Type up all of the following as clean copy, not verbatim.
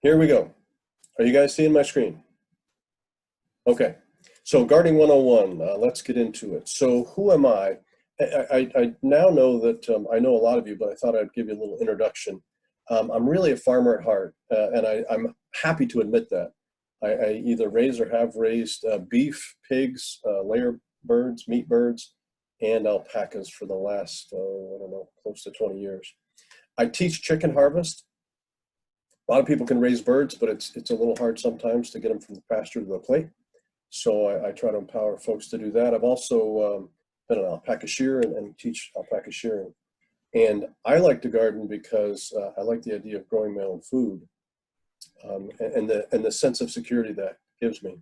Here we go. Are you guys seeing my screen? Okay. So gardening 101, let's get into it. So who am I? I now know that I know a lot of you, but I thought I'd give you a little introduction. I'm really a farmer at heart, and I'm happy to admit that. I either raise or have raised beef, pigs, layer birds, meat birds, and alpacas for the last, I don't know, close to 20 years. I teach chicken harvest. A lot of people can raise birds, but it's a little hard sometimes to get them from the pasture to the plate. So I try to empower folks to do that. I've also been an alpaca shearer and teach alpaca shearing. And I like to garden because I like the idea of growing my own food and the sense of security that gives me.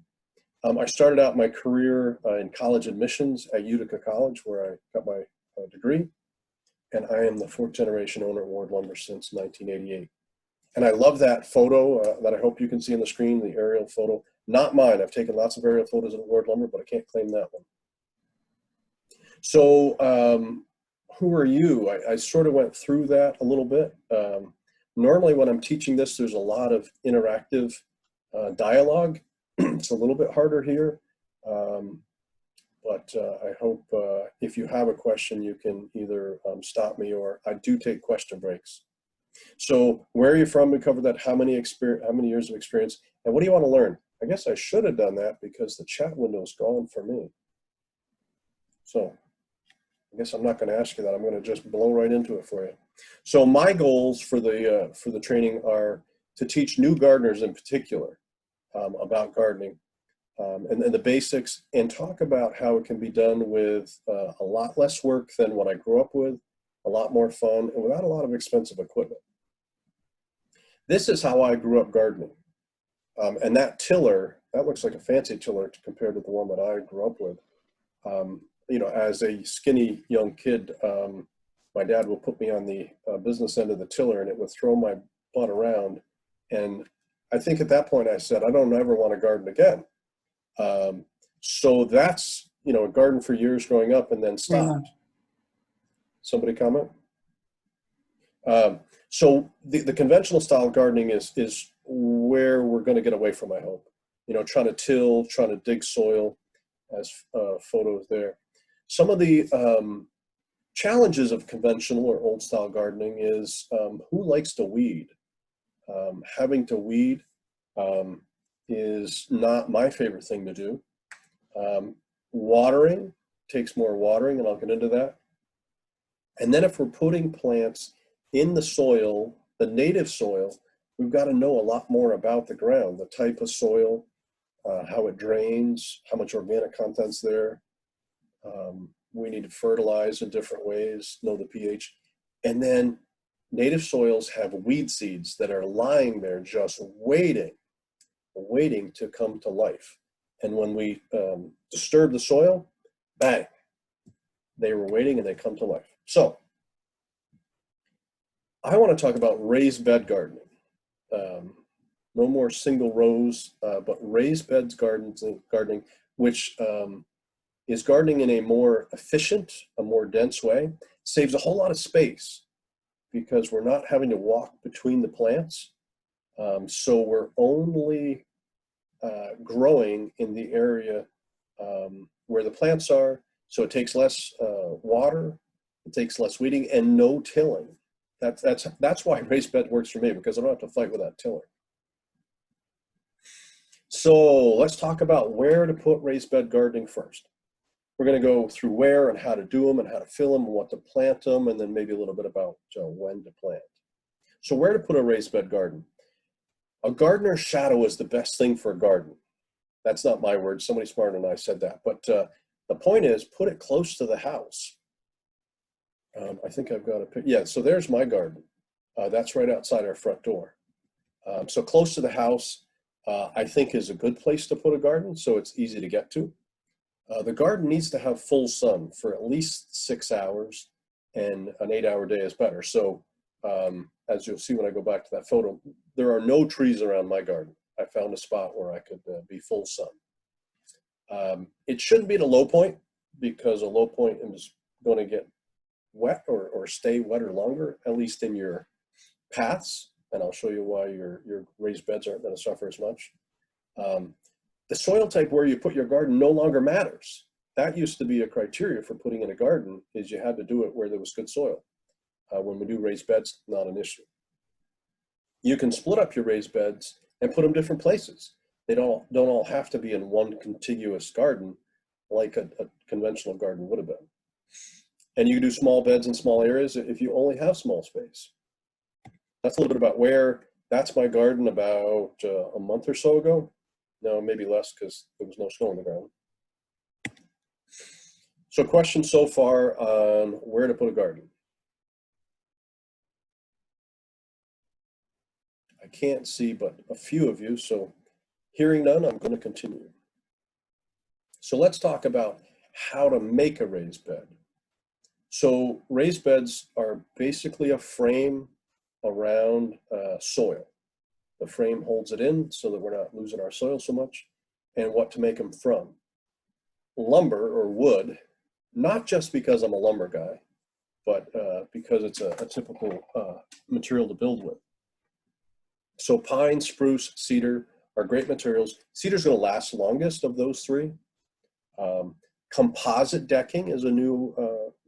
I started out my career in college admissions at Utica College, where I got my degree. And I am the fourth generation owner at Ward Lumber since 1988. And I love that photo that I hope you can see on the screen, the aerial photo. Not mine. I've taken lots of aerial photos at Ward Lumber, but I can't claim that one. So who are you? I sort of went through that a little bit. Normally when I'm teaching this, there's a lot of interactive dialogue. It's a little bit harder here. But I hope if you have a question, you can either stop me, or I do take question breaks. So where are you from? We covered that. How many years of experience? And what do you want to learn? I guess I should have done that because the chat window is gone for me. So I guess I'm not going to ask you that. I'm going to just blow right into it for you. So my goals for the training are to teach new gardeners in particular about gardening and the basics, and talk about how it can be done with a lot less work than what I grew up with, a lot more fun, and without a lot of expensive equipment. This is how I grew up gardening. And that tiller, that looks like a fancy tiller compared to the one that I grew up with. You know, as a skinny young kid, my dad would put me on the business end of the tiller, and it would throw my butt around. And I think at that point I said, I don't ever want to garden again. So that's, you know, a garden for years growing up and then stopped. Somebody comment? So the conventional style of gardening is where we're going to get away from, I hope. You know, trying to till, trying to dig soil, as photos there. Some of the challenges of conventional or old style gardening is who likes to weed? Having to weed is not my favorite thing to do. Watering takes more watering, and I'll get into that. And then if we're putting plants in the soil, the native soil, we've got to know a lot more about the ground, the type of soil, how it drains, how much organic content's there. We need to fertilize in different ways, know the pH. And then native soils have weed seeds that are lying there just waiting to come to life. And when we disturb the soil, bang, they were waiting and they come to life. So I want to talk about raised bed gardening. No more single rows, but raised beds gardening, which is gardening in a more efficient, a more dense way. Saves a whole lot of space because we're not having to walk between the plants. So we're only growing in the area where the plants are. So it takes less water, it takes less weeding, and no tilling. That's why raised bed works for me, because I don't have to fight with that tiller. So let's talk about where to put raised bed gardening first. We're going to go through where and how to do them and how to fill them and what to plant them, and then maybe a little bit about when to plant. So where to put a raised bed garden? A gardener's shadow is the best thing for a garden. That's not my word. Somebody smarter than I said that. But the point is, put it close to the house. I think I've got a picture. Yeah, so there's my garden. That's right outside our front door. So close to the house, I think is a good place to put a garden, so it's easy to get to. The garden needs to have full sun for at least 6 hours, and an 8-hour day is better. So as you'll see when I go back to that photo, there are no trees around my garden. I found a spot where I could be full sun. It shouldn't be at a low point, because a low point is going to get wet or stay wetter longer, at least in your paths. and I'll show you why your raised beds aren't going to suffer as much. The soil type where you put your garden no longer matters. That used to be a criteria for putting in a garden, is you had to do it where there was good soil. When we do raised beds, not an issue. You can split up your raised beds and put them different places. They don't all have to be in one contiguous garden like a conventional garden would have been. And you can do small beds in small areas if you only have small space. That's a little bit about where. That's my garden about a month or so ago. No, maybe less, because there was no snow on the ground. So questions so far on where to put a garden? I can't see but a few of you, so hearing none, I'm going to continue. So let's talk about how to make a raised bed. So raised beds are basically a frame around soil. The frame holds it in so that we're not losing our soil so much, and what to make them from. Lumber or wood, not just because I'm a lumber guy, but because it's a typical material to build with. So pine, spruce, cedar are great materials. Cedar's going to last longest of those three. Composite decking is a new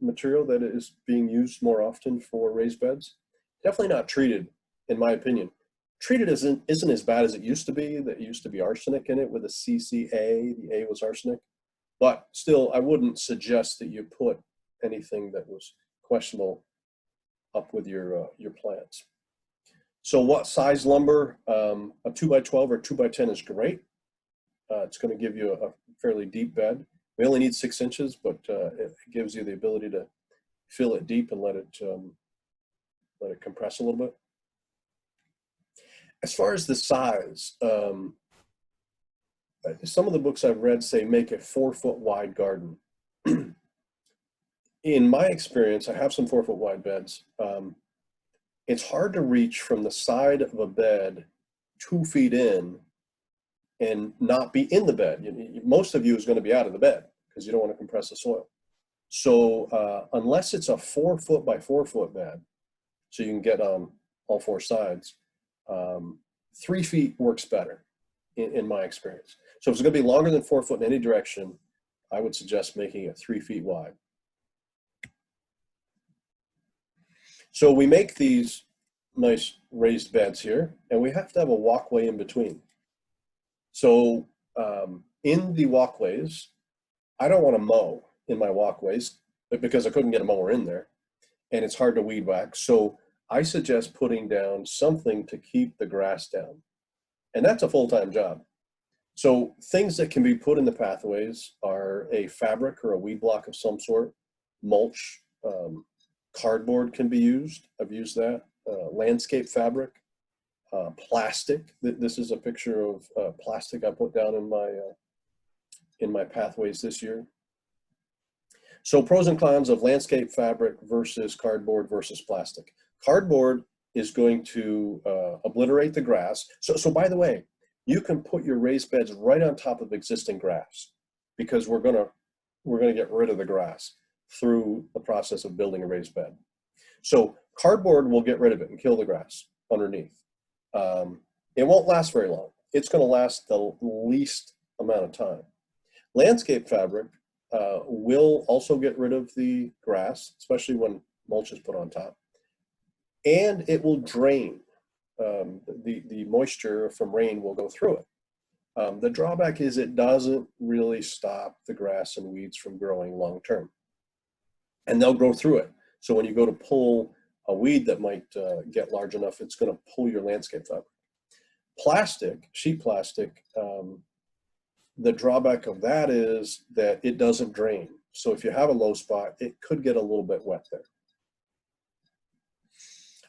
material that is being used more often for raised beds. Definitely not treated, in my opinion. Treated isn't as bad as it used to be. There used to be arsenic in it with a CCA. The A was arsenic. But still, I wouldn't suggest that you put anything that was questionable up with your plants. So what size lumber? A 2x12 or 2x10 is great. It's going to give you a fairly deep bed. We only need 6 inches, but it gives you the ability to fill it deep and let it compress a little bit. As far as the size, some of the books I've read say make a 4-foot wide garden. In my experience, I have some 4-foot wide beds. It's hard to reach from the side of a bed 2 feet in and not be in the bed. Most of you is going to be out of the bed because you don't want to compress the soil. So unless it's a 4-foot by 4-foot bed, so you can get on all 4 sides, 3 feet works better in my experience. So if it's going to be longer than 4 foot in any direction, I would suggest making it 3 feet wide. So we make these nice raised beds here, and we have to have a walkway in between. So in the walkways, I don't want to mow in my walkways because I couldn't get a mower in there, and it's hard to weed whack. So I suggest putting down something to keep the grass down. And that's a full-time job. So things that can be put in the pathways are a fabric or a weed block of some sort, mulch, cardboard can be used. I've used that. Landscape fabric, plastic. This is a picture of plastic I put down in my pathways this year. So pros and cons of landscape fabric versus cardboard versus plastic. Cardboard is going to obliterate the grass. So by the way, you can put your raised beds right on top of existing grass because we're gonna get rid of the grass through the process of building a raised bed. So cardboard will get rid of it and kill the grass underneath. It won't last very long. It's going to last the least amount of time. Landscape fabric will also get rid of the grass, especially when mulch is put on top. And it will drain. The moisture from rain will go through it. The drawback is it doesn't really stop the grass and weeds from growing long term. And they'll grow through it. So when you go to pull a weed that might get large enough, it's going to pull your landscape fabric. Plastic, sheet plastic, the drawback of that is that it doesn't drain. So if you have a low spot, it could get a little bit wet there.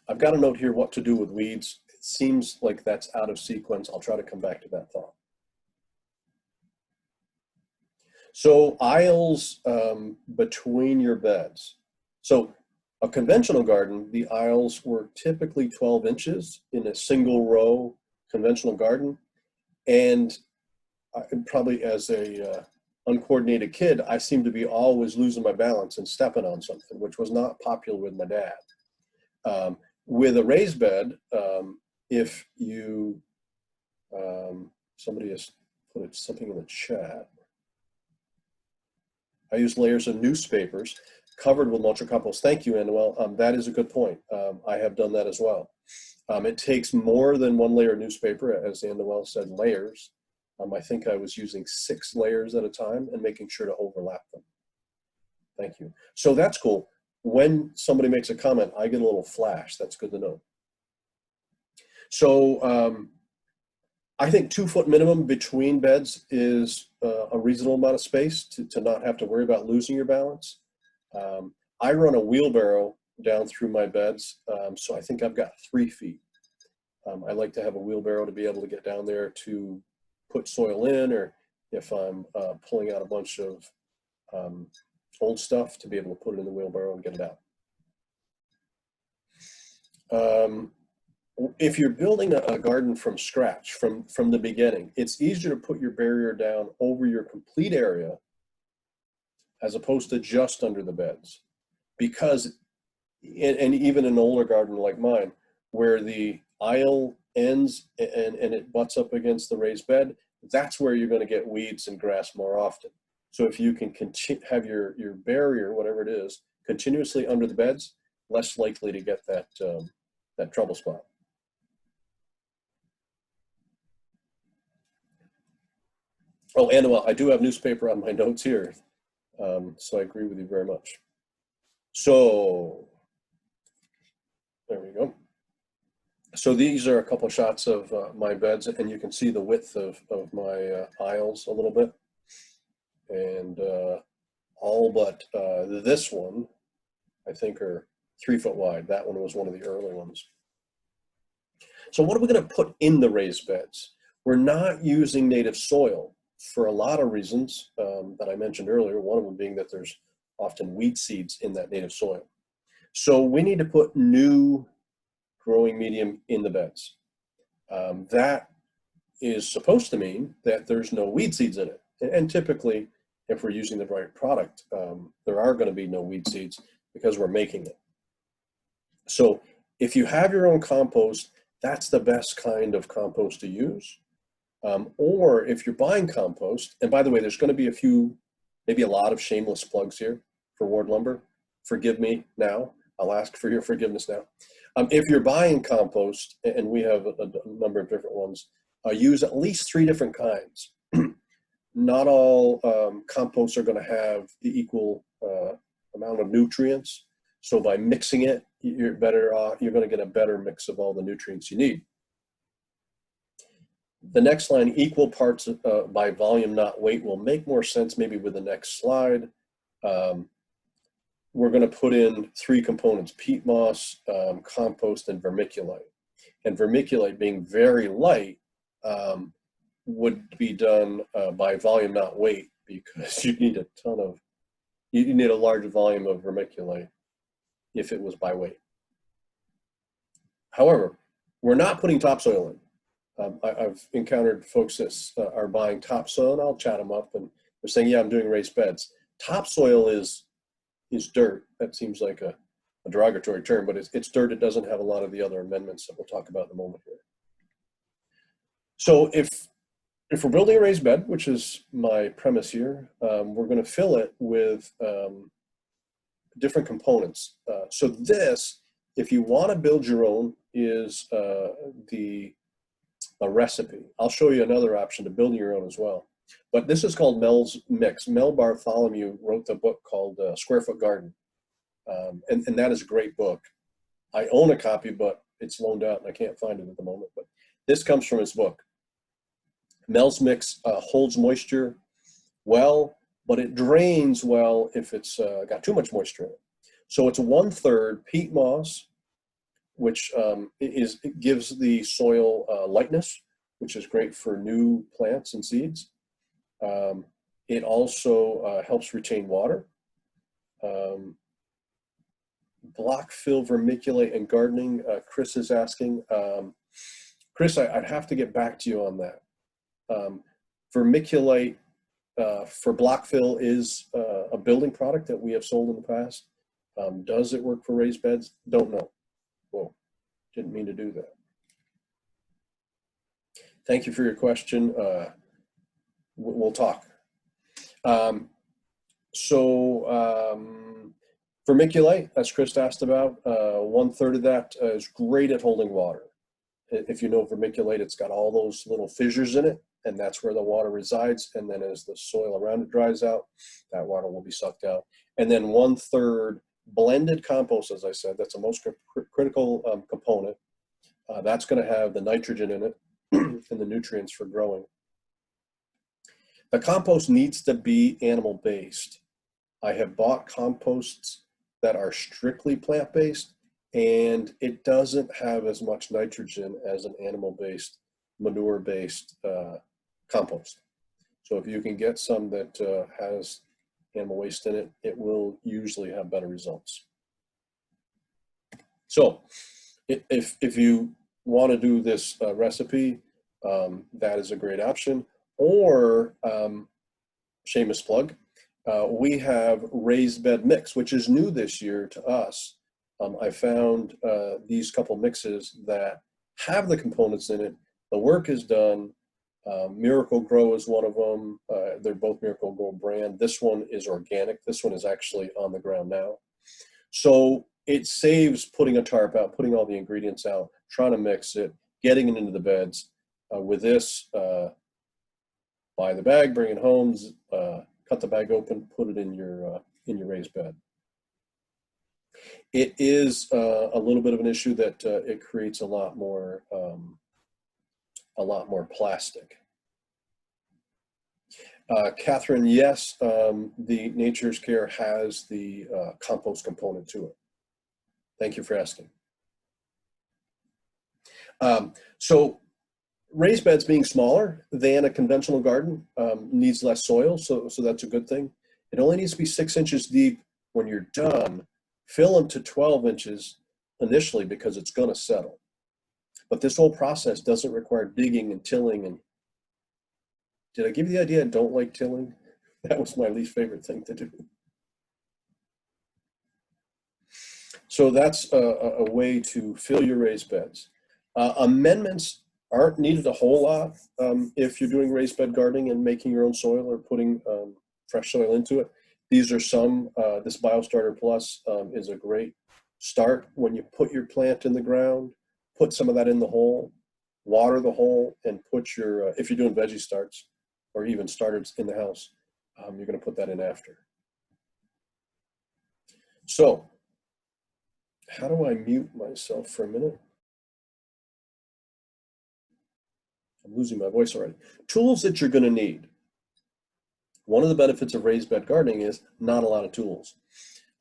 I've got a note here what to do with weeds. It seems like that's out of sequence. I'll try to come back to that thought. So aisles between your beds. So a conventional garden, the aisles were typically 12 inches in a single row conventional garden. And probably as a uncoordinated kid, I seemed to be always losing my balance and stepping on something, which was not popular with my dad. With a raised bed, if you, somebody has put something in the chat. I use layers of newspapers covered with mulch or compost. Thank you, Annabelle. That is a good point. I have done that as well. It takes more than one layer of newspaper, as Annabelle said, layers. I think I was using 6 layers at a time and making sure to overlap them. Thank you. So that's cool. When somebody makes a comment, I get a little flash. That's good to know. So I think 2 foot minimum between beds is a reasonable amount of space to not have to worry about losing your balance. I run a wheelbarrow down through my beds, so I think I've got 3 feet. I like to have a wheelbarrow to be able to get down there to put soil in, or if I'm pulling out a bunch of old stuff, to be able to put it in the wheelbarrow and get it out. If you're building a garden from scratch, from the beginning, it's easier to put your barrier down over your complete area as opposed to just under the beds. Because, and even an older garden like mine, where the aisle ends and it butts up against the raised bed, that's where you're going to get weeds and grass more often. So if you can have your barrier, whatever it is, continuously under the beds, less likely to get that, that trouble spot. Oh, and well, I do have newspaper on my notes here, so I agree with you very much. So there we go. So these are a couple shots of my beds, and you can see the width of my aisles a little bit. And all but this one, I think, are 3 foot wide. That one was one of the early ones. So what are we going to put in the raised beds? We're not using native soil for a lot of reasons that I mentioned earlier, one of them being that there's often weed seeds in that native soil. So we need to put new growing medium in the beds. That is supposed to mean that there's no weed seeds in it. And typically, if we're using the right product, there are going to be no weed seeds because we're making it. So if you have your own compost, that's the best kind of compost to use. Or if you're buying compost, and by the way, there's going to be a few, maybe a lot of shameless plugs here for Ward Lumber. Forgive me now. I'll ask for your forgiveness now. If you're buying compost, and we have a number of different ones, use at least 3 different kinds. Not all composts are going to have the equal amount of nutrients. So by mixing it, you're going to get a better mix of all the nutrients you need. The next line, equal parts by volume, not weight, will make more sense maybe with the next slide. We're going to put in 3 components: peat moss, compost, and vermiculite. And vermiculite, being very light, would be done by volume, not weight, because you need you need a large volume of vermiculite if it was by weight. However, we're not putting topsoil in. I've encountered folks that are buying topsoil, and I'll chat them up, and they're saying, yeah, I'm doing raised beds. Topsoil is dirt. That seems like a derogatory term, but it's dirt. It doesn't have a lot of the other amendments that we'll talk about in a moment here. So if we're building a raised bed, which is my premise here, we're going to fill it with different components. So this, if you want to build your own, is a recipe. I'll show you another option to build your own as well. But this is called Mel's Mix. Mel Bartholomew wrote the book called Square Foot Garden. And that is a great book. I own a copy, but it's loaned out and I can't find it at the moment. But this comes from his book. Mel's Mix holds moisture well, but it drains well if it's got too much moisture in it. So it's 1/3 peat moss, which gives the soil lightness, which is great for new plants and seeds. It also helps retain water. Block fill, vermiculite, and gardening. Chris is asking. Chris, I'd have to get back to you on that. Vermiculite for block fill is a building product that we have sold in the past. Does it work for raised beds? Don't know. Whoa, didn't mean to do that. Thank you for your question. We'll talk. Um, Vermiculite, as Chris asked about, 1/3 of that is great at holding water. If you know vermiculite, it's got all those little fissures in it, and that's where the water resides. And then as the soil around it dries out, that water will be sucked out. And then 1/3 blended compost, as I said, that's the most critical component. That's going to have the nitrogen in it and the nutrients for growing. The compost needs to be animal-based. I have bought composts that are strictly plant-based, and it doesn't have as much nitrogen as an animal-based, manure-based compost. So if you can get some that has animal waste in it, it will usually have better results. So if you want to do this recipe, that is a great option. Or shameless plug, we have raised bed mix, which is new this year to us. I found these couple mixes that have the components in it. The work is done. Miracle Grow is one of them. They're both Miracle Grow brand. This one is organic. This one is actually on the ground now. So it saves putting a tarp out, putting all the ingredients out, trying to mix it, getting it into the beds. With this, buy the bag, bring it home, cut the bag open, put it in your raised bed. It is a little bit of an issue that it creates a lot more plastic. Catherine, yes, the Nature's Care has the compost component to it. Thank you for asking. So raised beds being smaller than a conventional garden needs less soil, so that's a good thing. It only needs to be 6 inches deep when you're done. Fill them to 12 inches initially because it's going to settle. But this whole process doesn't require digging and tilling. And did I give you the idea I don't like tilling? That was my least favorite thing to do. So that's a way to fill your raised beds. Amendments aren't needed a whole lot if you're doing raised bed gardening and making your own soil or putting fresh soil into it. These are some. This BioStarter Plus is a great start when you put your plant in the ground. Put some of that in the hole, water the hole, and put your, if you're doing veggie starts or even starters in the house, you're going to put that in after. So how do I mute myself for a minute? I'm losing my voice already. Tools that you're going to need. One of the benefits of raised bed gardening is not a lot of tools.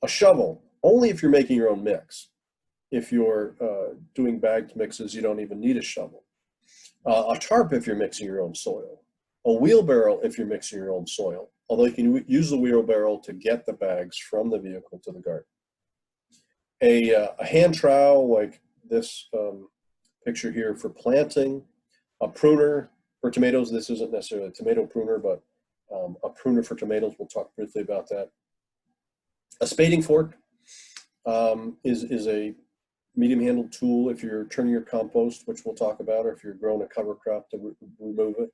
A shovel, only if you're making your own mix. If you're doing bagged mixes, you don't even need a shovel. A tarp if you're mixing your own soil. A wheelbarrow if you're mixing your own soil, although you can use the wheelbarrow to get the bags from the vehicle to the garden. A hand trowel like this picture here for planting. A pruner for tomatoes. This isn't necessarily a tomato pruner, but a pruner for tomatoes. We'll talk briefly about that. A spading fork is a medium-handled tool if you're turning your compost, which we'll talk about, or if you're growing a cover crop to remove it.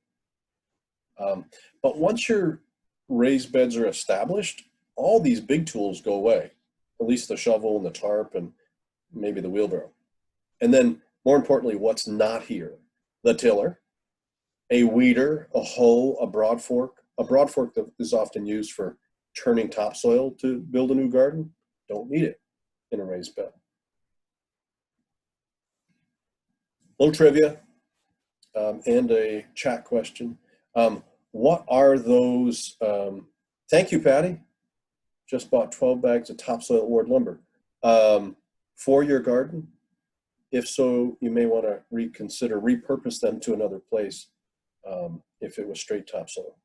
But once your raised beds are established, all these big tools go away, at least the shovel and the tarp and maybe the wheelbarrow. And then, more importantly, what's not here? The tiller, a weeder, a hoe, a broad fork. A broad fork that is often used for turning topsoil to build a new garden. Don't need it in a raised bed. Little trivia and a chat question. What are those? Thank you, Patty. Just bought 12 bags of topsoil award lumber for your garden. If so, you may want to reconsider, repurpose them to another place if it was straight topsoil.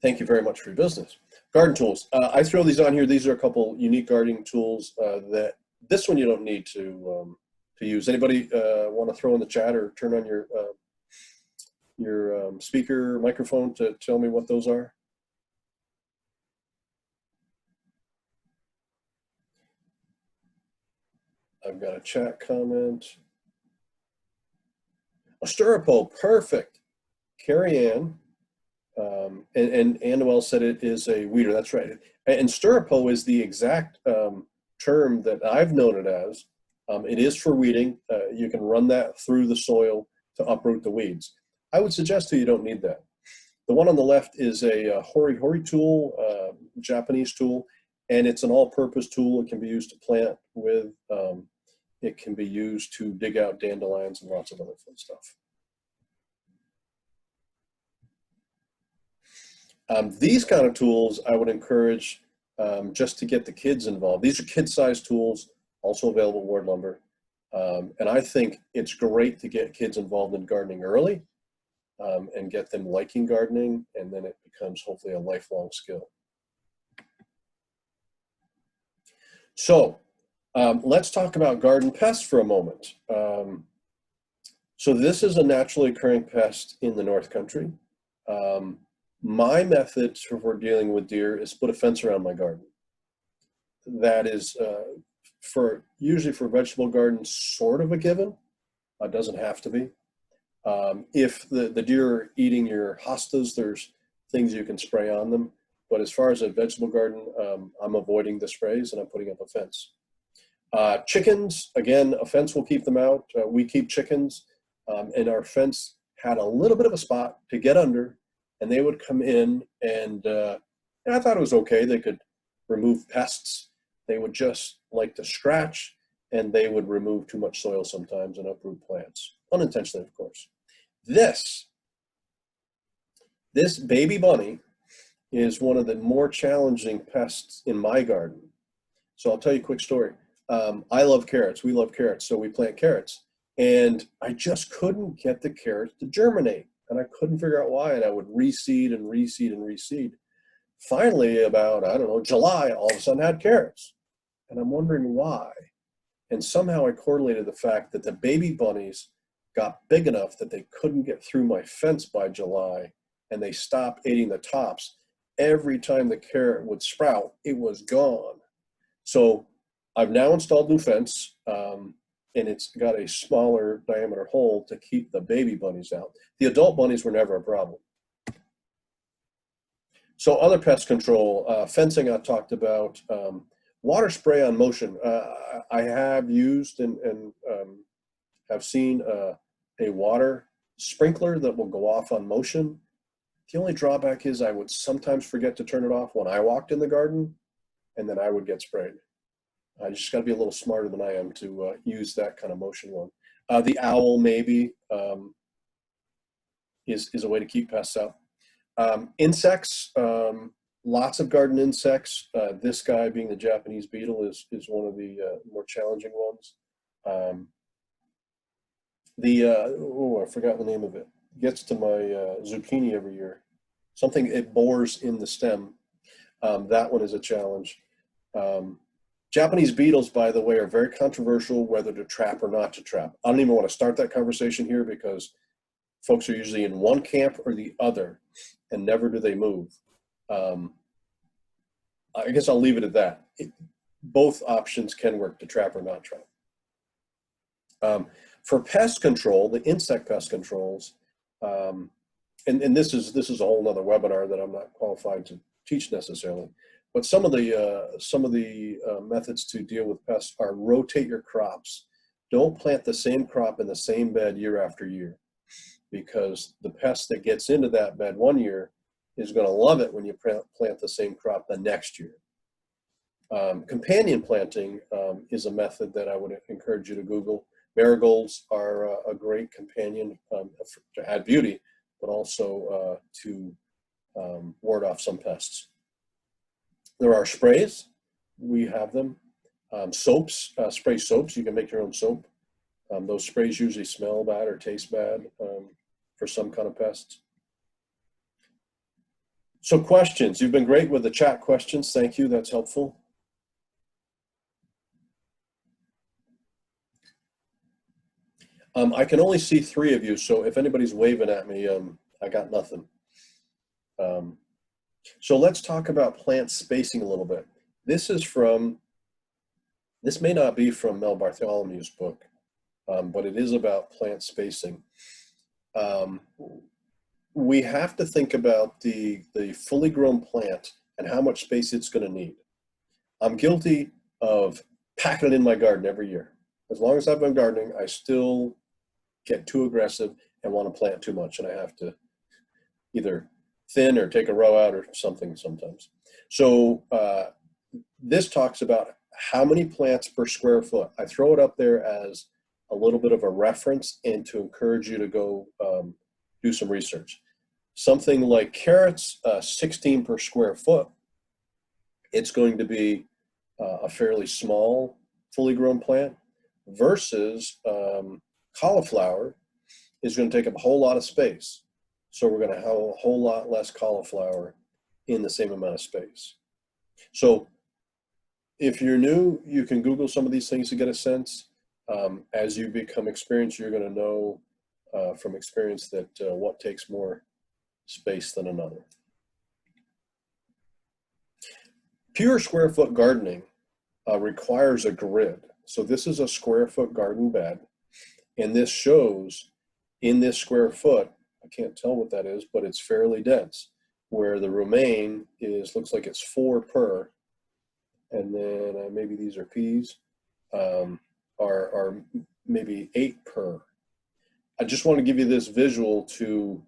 Thank you very much for your business. Garden tools. I throw these on here. These are a couple unique gardening tools that this one you don't need to use. Anybody want to throw in the chat or turn on your speaker microphone to tell me what those are? I've got a chat comment. A stirrupo, perfect. Carrie Ann, and Noel said it is a weeder. That's right. And stirrupo is the exact term that I've known it as. It is for weeding. You can run that through the soil to uproot the weeds. I would suggest to you don't need that. The one on the left is a hori tool, Japanese tool, and it's an all-purpose tool. It can be used to plant with. It can be used to dig out dandelions and lots of other fun stuff. These kind of tools I would encourage just to get the kids involved. These are kid-sized tools, also available at Ward Lumber. And I think it's great to get kids involved in gardening early and get them liking gardening, and then it becomes hopefully a lifelong skill. So let's talk about garden pests for a moment. So this is a naturally occurring pest in the North Country. My method for dealing with deer is put a fence around my garden. That is usually for vegetable gardens sort of a given. It doesn't have to be. If the deer are eating your hostas, there's things you can spray on them. But as far as a vegetable garden, I'm avoiding the sprays and I'm putting up a fence. Chickens, again, a fence will keep them out. We keep chickens, and our fence had a little bit of a spot to get under, and they would come in, and I thought it was okay. They could remove pests. They would just like to scratch, and they would remove too much soil sometimes and uproot plants, unintentionally, of course. This baby bunny is one of the more challenging pests in my garden. So I'll tell you a quick story. I love carrots. We love carrots, so we plant carrots. And I just couldn't get the carrots to germinate. And I couldn't figure out why. And I would reseed and reseed and reseed. Finally, about, I don't know, July, all of a sudden I had carrots. And I'm wondering why. And somehow I correlated the fact that the baby bunnies got big enough that they couldn't get through my fence by July, and they stopped eating the tops. Every time the carrot would sprout, it was gone. So I've now installed new fence, and it's got a smaller diameter hole to keep the baby bunnies out. The adult bunnies were never a problem. So other pest control, fencing I talked about, water spray on motion. I have used and have seen a water sprinkler that will go off on motion. The only drawback is I would sometimes forget to turn it off when I walked in the garden, and then I would get sprayed. I just got to be a little smarter than I am to use that kind of motion one. The owl maybe is a way to keep pests out. Insects, lots of garden insects. This guy, being the Japanese beetle, is one of the more challenging ones. I forgot the name of it. Gets to my zucchini every year. Something, it bores in the stem. That one is a challenge. Japanese beetles, by the way, are very controversial whether to trap or not to trap. I don't even want to start that conversation here because folks are usually in one camp or the other, and never do they move. I guess I'll leave it at that. Both options can work, to trap or not trap. For pest control, the insect pest controls, and this is a whole nother webinar that I'm not qualified to teach necessarily, but some of the methods to deal with pests are rotate your crops. Don't plant the same crop in the same bed year after year, because the pest that gets into that bed one year is going to love it when you plant the same crop the next year. Companion planting is a method that I would encourage you to Google. Marigolds are a great companion to add beauty, but also to ward off some pests. There are sprays. We have them. Soaps, spray soaps. You can make your own soap. Those sprays usually smell bad or taste bad for some kind of pests. So questions. You've been great with the chat questions. Thank you. That's helpful. I can only see 3 of you, so if anybody's waving at me, I got nothing. So let's talk about plant spacing a little bit. This may not be from Mel Bartholomew's book, but it is about plant spacing. Um, we have to think about the fully grown plant and how much space it's going to need. I'm guilty of packing it in my garden every year. As long as I've been gardening, I still get too aggressive and want to plant too much, and I have to either thin or take a row out or something sometimes. So this talks about how many plants per square foot. I throw it up there as a little bit of a reference and to encourage you to go do some research. Something like carrots, 16 per square foot, it's going to be a fairly small, fully grown plant versus cauliflower is going to take up a whole lot of space. So we're going to have a whole lot less cauliflower in the same amount of space. So if you're new, you can Google some of these things to get a sense. As you become experienced, you're going to know from experience that what takes more space than another. Pure square foot gardening requires a grid. So this is a square foot garden bed, and this shows in this square foot, I can't tell what that is, but it's fairly dense, where the romaine is, looks like it's 4 per, and then maybe these are peas, are maybe 8 per. I just want to give you this visual to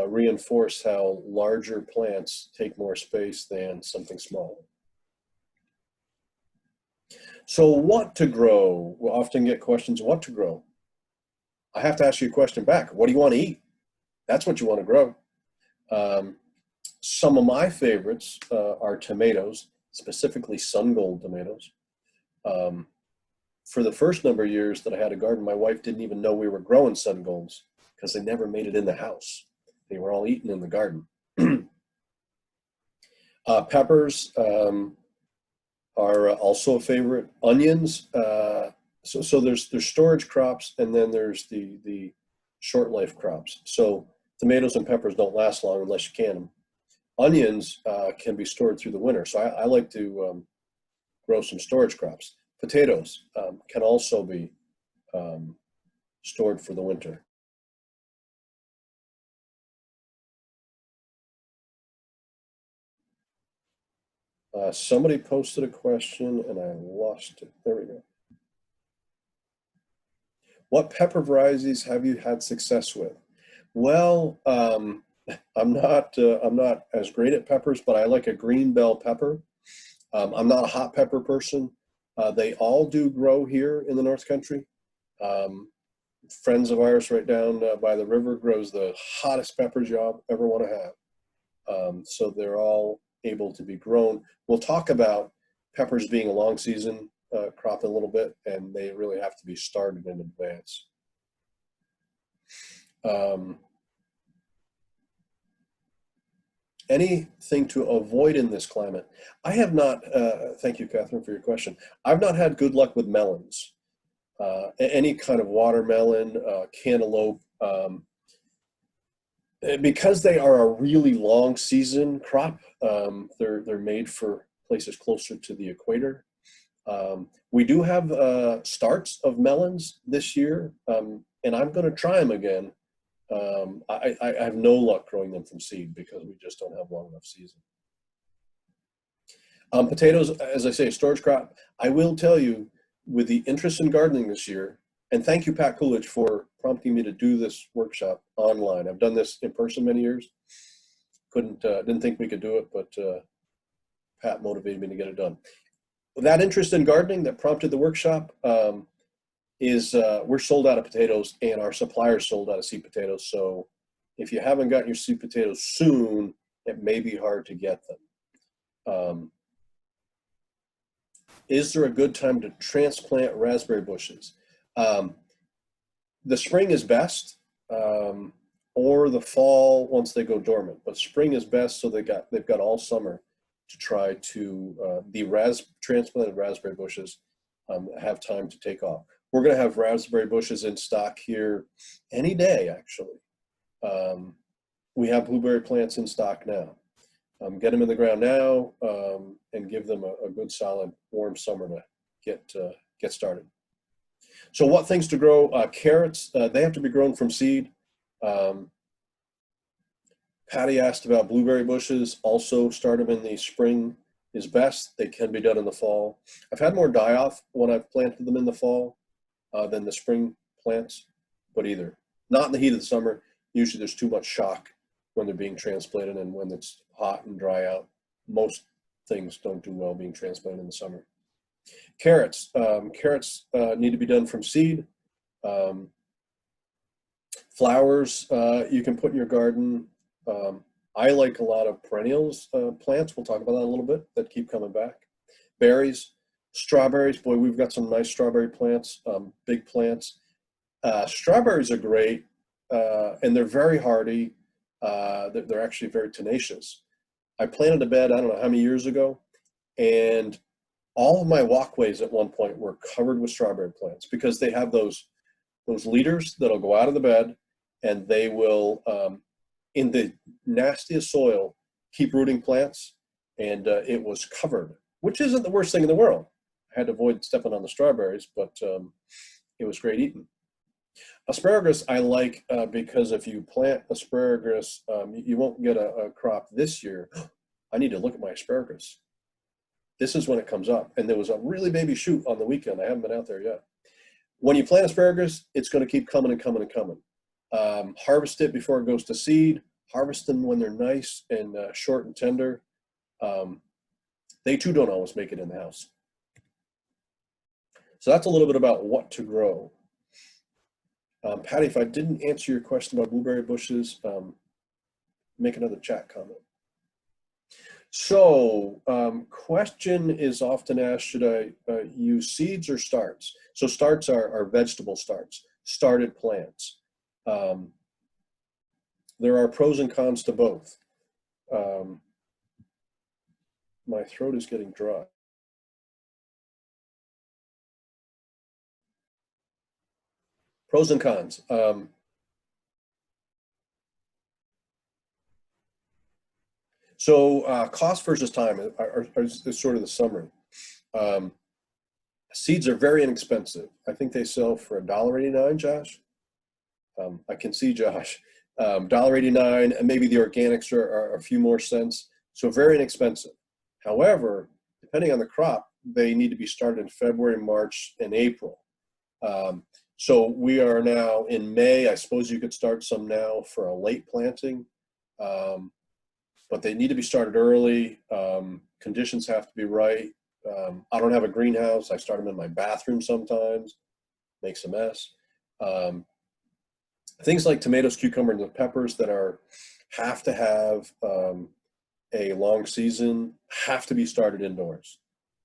reinforce how larger plants take more space than something smaller. So what to grow? We'll often get questions, what to grow? I have to ask you a question back. What do you want to eat? That's what you want to grow. Some of my favorites are tomatoes, specifically sun gold tomatoes. For the first number of years that I had a garden, my wife didn't even know we were growing sun golds because they never made it in the house. They were all eaten in the garden. Peppers are also a favorite. Onions, so there's storage crops, and then there's the short life crops. So tomatoes and peppers don't last long unless you can them. Onions can be stored through the winter, so I like to grow some storage crops. Potatoes can also be stored for the winter. Somebody posted a question and I lost it. There we go. What pepper varieties have you had success with? Well, I'm not as great at peppers, but I like a green bell pepper. I'm not a hot pepper person. They all do grow here in the North Country. Friends of ours right down by the river grows the hottest peppers you ever want to have. So they're all able to be grown. We'll talk about peppers being a long season crop in a little bit, and they really have to be started in advance. Anything to avoid in this climate? I have not, thank you, Catherine, for your question. I've not had good luck with melons. Any kind of watermelon, cantaloupe, because they are a really long season crop. They're made for places closer to the equator. We do have starts of melons this year, and I'm going to try them again. I have no luck growing them from seed because we just don't have long enough season. Potatoes, as I say, a storage crop. I will tell you, with the interest in gardening this year, and thank you, Pat Coolidge, for prompting me to do this workshop online. I've done this in person many years. Didn't think we could do it, but Pat motivated me to get it done. That interest in gardening that prompted the workshop is we're sold out of potatoes, and our suppliers sold out of seed potatoes. So if you haven't gotten your seed potatoes soon, it may be hard to get them. Is there a good time to transplant raspberry bushes? The spring is best, or the fall once they go dormant. But spring is best, so they've got all summer to try to transplanted raspberry bushes have time to take off. We're going to have raspberry bushes in stock here any day, actually. We have blueberry plants in stock now. Get them in the ground now and give them a good, solid, warm summer to get started. So what things to grow? Carrots, they have to be grown from seed. Patty asked about blueberry bushes. Also start them in the spring is best. They can be done in the fall. I've had more die off when I've planted them in the fall than the spring plants, but either. Not in the heat of the summer. Usually there's too much shock when they're being transplanted, and when it's hot and dry out, most things don't do well being transplanted in the summer. Carrots. Carrots need to be done from seed. Flowers you can put in your garden. I like a lot of perennials plants. We'll talk about that a little bit, that keep coming back. Berries, strawberries. Boy, we've got some nice strawberry plants, big plants. Strawberries are great, and they're very hardy. They're actually very tenacious. I planted a bed, I don't know how many years ago, and all of my walkways at one point were covered with strawberry plants, because they have those leaders that'll go out of the bed, and they will, in the nastiest soil, keep rooting plants, and it was covered, which isn't the worst thing in the world. I had to avoid stepping on the strawberries, but it was great eating. Asparagus I like because if you plant asparagus, you won't get a crop this year. I need to look at my asparagus. This is when it comes up, and there was a really baby shoot on the weekend. I haven't been out there yet. When you plant asparagus, it's going to keep coming and coming and coming. Harvest it before it goes to seed. Harvest them when they're nice and short and tender. They too don't always make it in the house. So that's a little bit about what to grow. Patty, if I didn't answer your question about blueberry bushes, make another chat comment. So, question is often asked, should I use seeds or starts? So starts are vegetable starts, started plants. There are pros and cons to both. My throat is getting dry. Pros and cons. Cost versus time is sort of the summary. Seeds are very inexpensive. I think they sell for $1.89, Josh. I can see Josh. $1.89, and maybe the organics are a few more cents. So very inexpensive. However, depending on the crop, they need to be started in February, March, and April. So we are now in May. I suppose you could start some now for a late planting, but they need to be started early. Conditions have to be right. I don't have a greenhouse. I start them in my bathroom sometimes. Makes a mess. Things like tomatoes, cucumbers, and peppers that have to have a long season have to be started indoors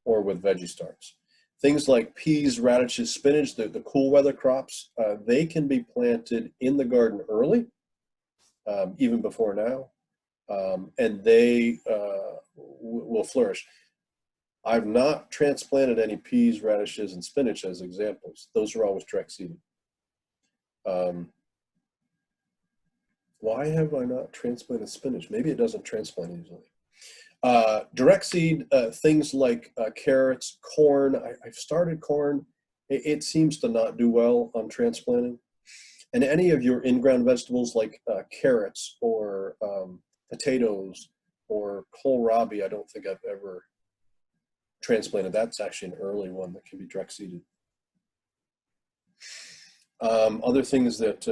or with veggie starts. Things like peas, radishes, spinach, the cool weather crops, they can be planted in the garden early, even before now, and they will flourish. I've not transplanted any peas, radishes, and spinach as examples. Those are always direct seeded. Why have I not transplanted spinach? Maybe it doesn't transplant easily. Direct seed, things like carrots, corn. I've started corn. It seems to not do well on transplanting. And any of your in-ground vegetables like carrots or potatoes or kohlrabi, I don't think I've ever transplanted. That's actually an early one that can be direct seeded. Other things that,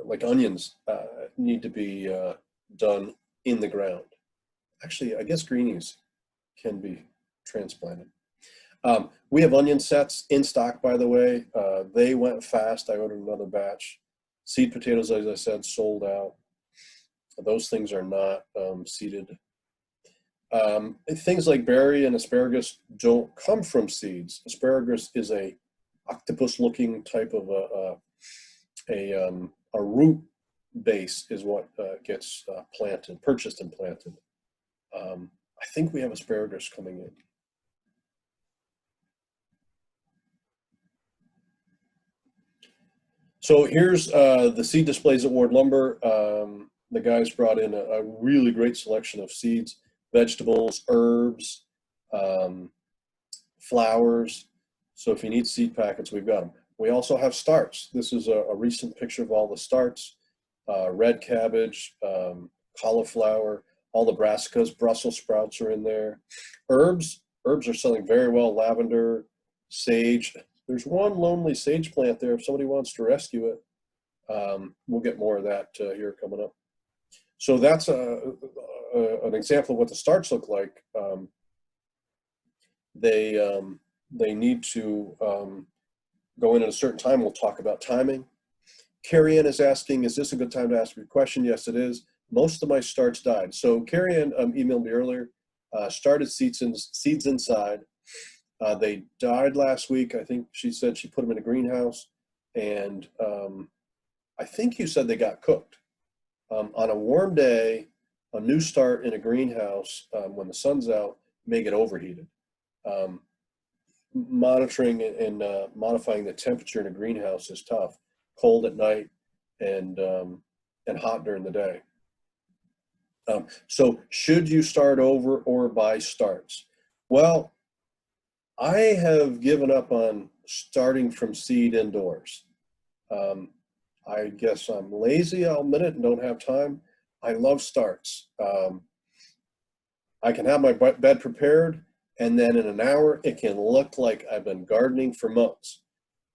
like onions, need to be done in the ground. Actually, I guess greenies can be transplanted. We have onion sets in stock, by the way. They went fast. I ordered another batch. Seed potatoes, as I said, sold out. Those things are not seeded. Things like berry and asparagus don't come from seeds. Asparagus is a octopus-looking type of a root base is what gets purchased and planted. I think we have asparagus coming in. So here's the seed displays at Ward Lumber. The guys brought in a really great selection of seeds, vegetables, herbs, flowers. So if you need seed packets, we've got them. We also have starts. This is a recent picture of all the starts. red cabbage, cauliflower, all the brassicas, Brussels sprouts are in there. Herbs are selling very well. Lavender, sage. There's one lonely sage plant there if somebody wants to rescue it. We'll get more of that here coming up. So that's an example of what the starts look like. They need to go in at a certain time. We'll talk about timing. Carrie Ann is asking, is this a good time to ask a question? Yes, it is. Most of my starts died. So Carrie Ann emailed me earlier, started seeds inside. They died last week. I think she said she put them in a greenhouse, and I think you said they got cooked. On a warm day, a new start in a greenhouse, when the sun's out, may get overheated. Monitoring and modifying the temperature in a greenhouse is tough. Cold at night and hot during the day. So should you start over or buy starts? Well, I have given up on starting from seed indoors. I guess I'm lazy, I'll admit it, and don't have time. I love starts. I can have my bed prepared, and then in an hour, it can look like I've been gardening for months.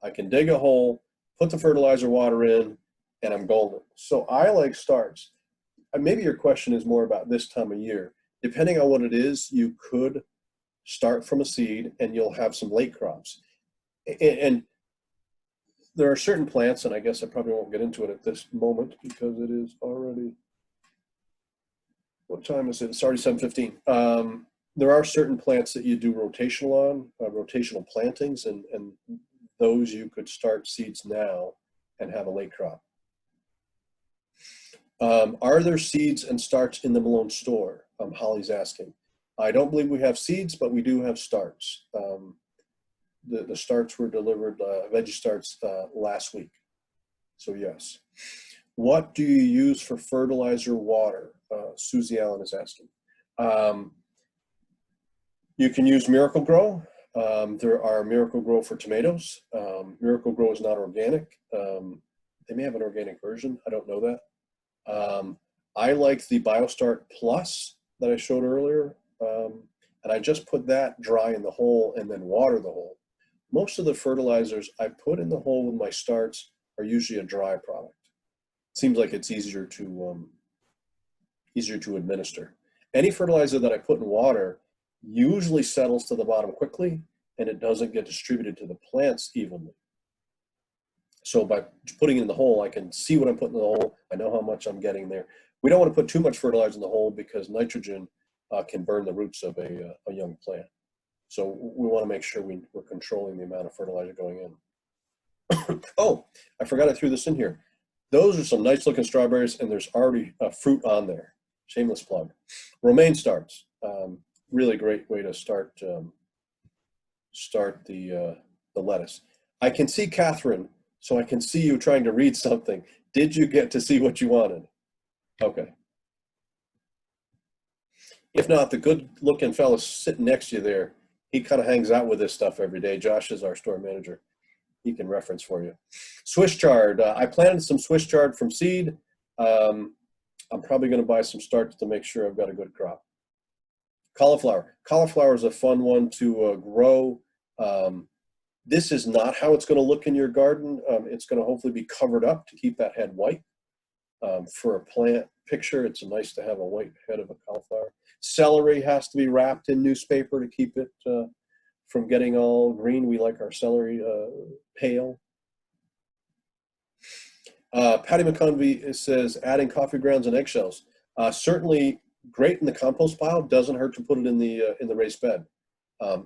I can dig a hole, put the fertilizer water in, and I'm golden. So I like starts. Maybe your question is more about this time of year. Depending on what it is, you could start from a seed and you'll have some late crops. And there are certain plants, and I guess I probably won't get into it at this moment because it is already, what time is it? It's already 7:15. There are certain plants that you do rotational on, rotational plantings, and those you could start seeds now and have a late crop. Are there seeds and starts in the Malone store? Holly's asking. I don't believe we have seeds, but we do have starts. The starts were delivered, veggie starts, last week. So yes. What do you use for fertilizer water? Susie Allen is asking. You can use Miracle Grow. There are Miracle Grow for tomatoes. Miracle Grow is not organic. They may have an organic version. I don't know that. I like the BioStart Plus that I showed earlier. And I just put that dry in the hole and then water the hole. Most of the fertilizers I put in the hole with my starts are usually a dry product. Seems like it's easier to administer. Any fertilizer that I put in water usually settles to the bottom quickly, and it doesn't get distributed to the plants evenly. So by putting it in the hole, I can see what I'm putting in the hole. I know how much I'm getting there. We don't want to put too much fertilizer in the hole because nitrogen can burn the roots of a young plant. So we want to make sure we're controlling the amount of fertilizer going in. Oh, I forgot I threw this in here. Those are some nice looking strawberries, and there's already fruit on there. Shameless plug. Romaine starts. Really great way to start the lettuce. I can see Catherine, so I can see you trying to read something. Did you get to see what you wanted? Okay. If not, the good looking fellow sitting next to you there, he kind of hangs out with this stuff every day. Josh is our store manager. He can reference for you. Swiss chard. I planted some Swiss chard from seed. I'm probably going to buy some starts to make sure I've got a good crop. Cauliflower. Cauliflower is a fun one to grow. This is not how it's going to look in your garden. It's going to hopefully be covered up to keep that head white. For a plant picture, it's nice to have a white head of a cauliflower. Celery has to be wrapped in newspaper to keep it from getting all green. We like our celery pale. Patty McConvey says, adding coffee grounds and eggshells. Certainly great in the compost pile. Doesn't hurt to put it in the raised bed.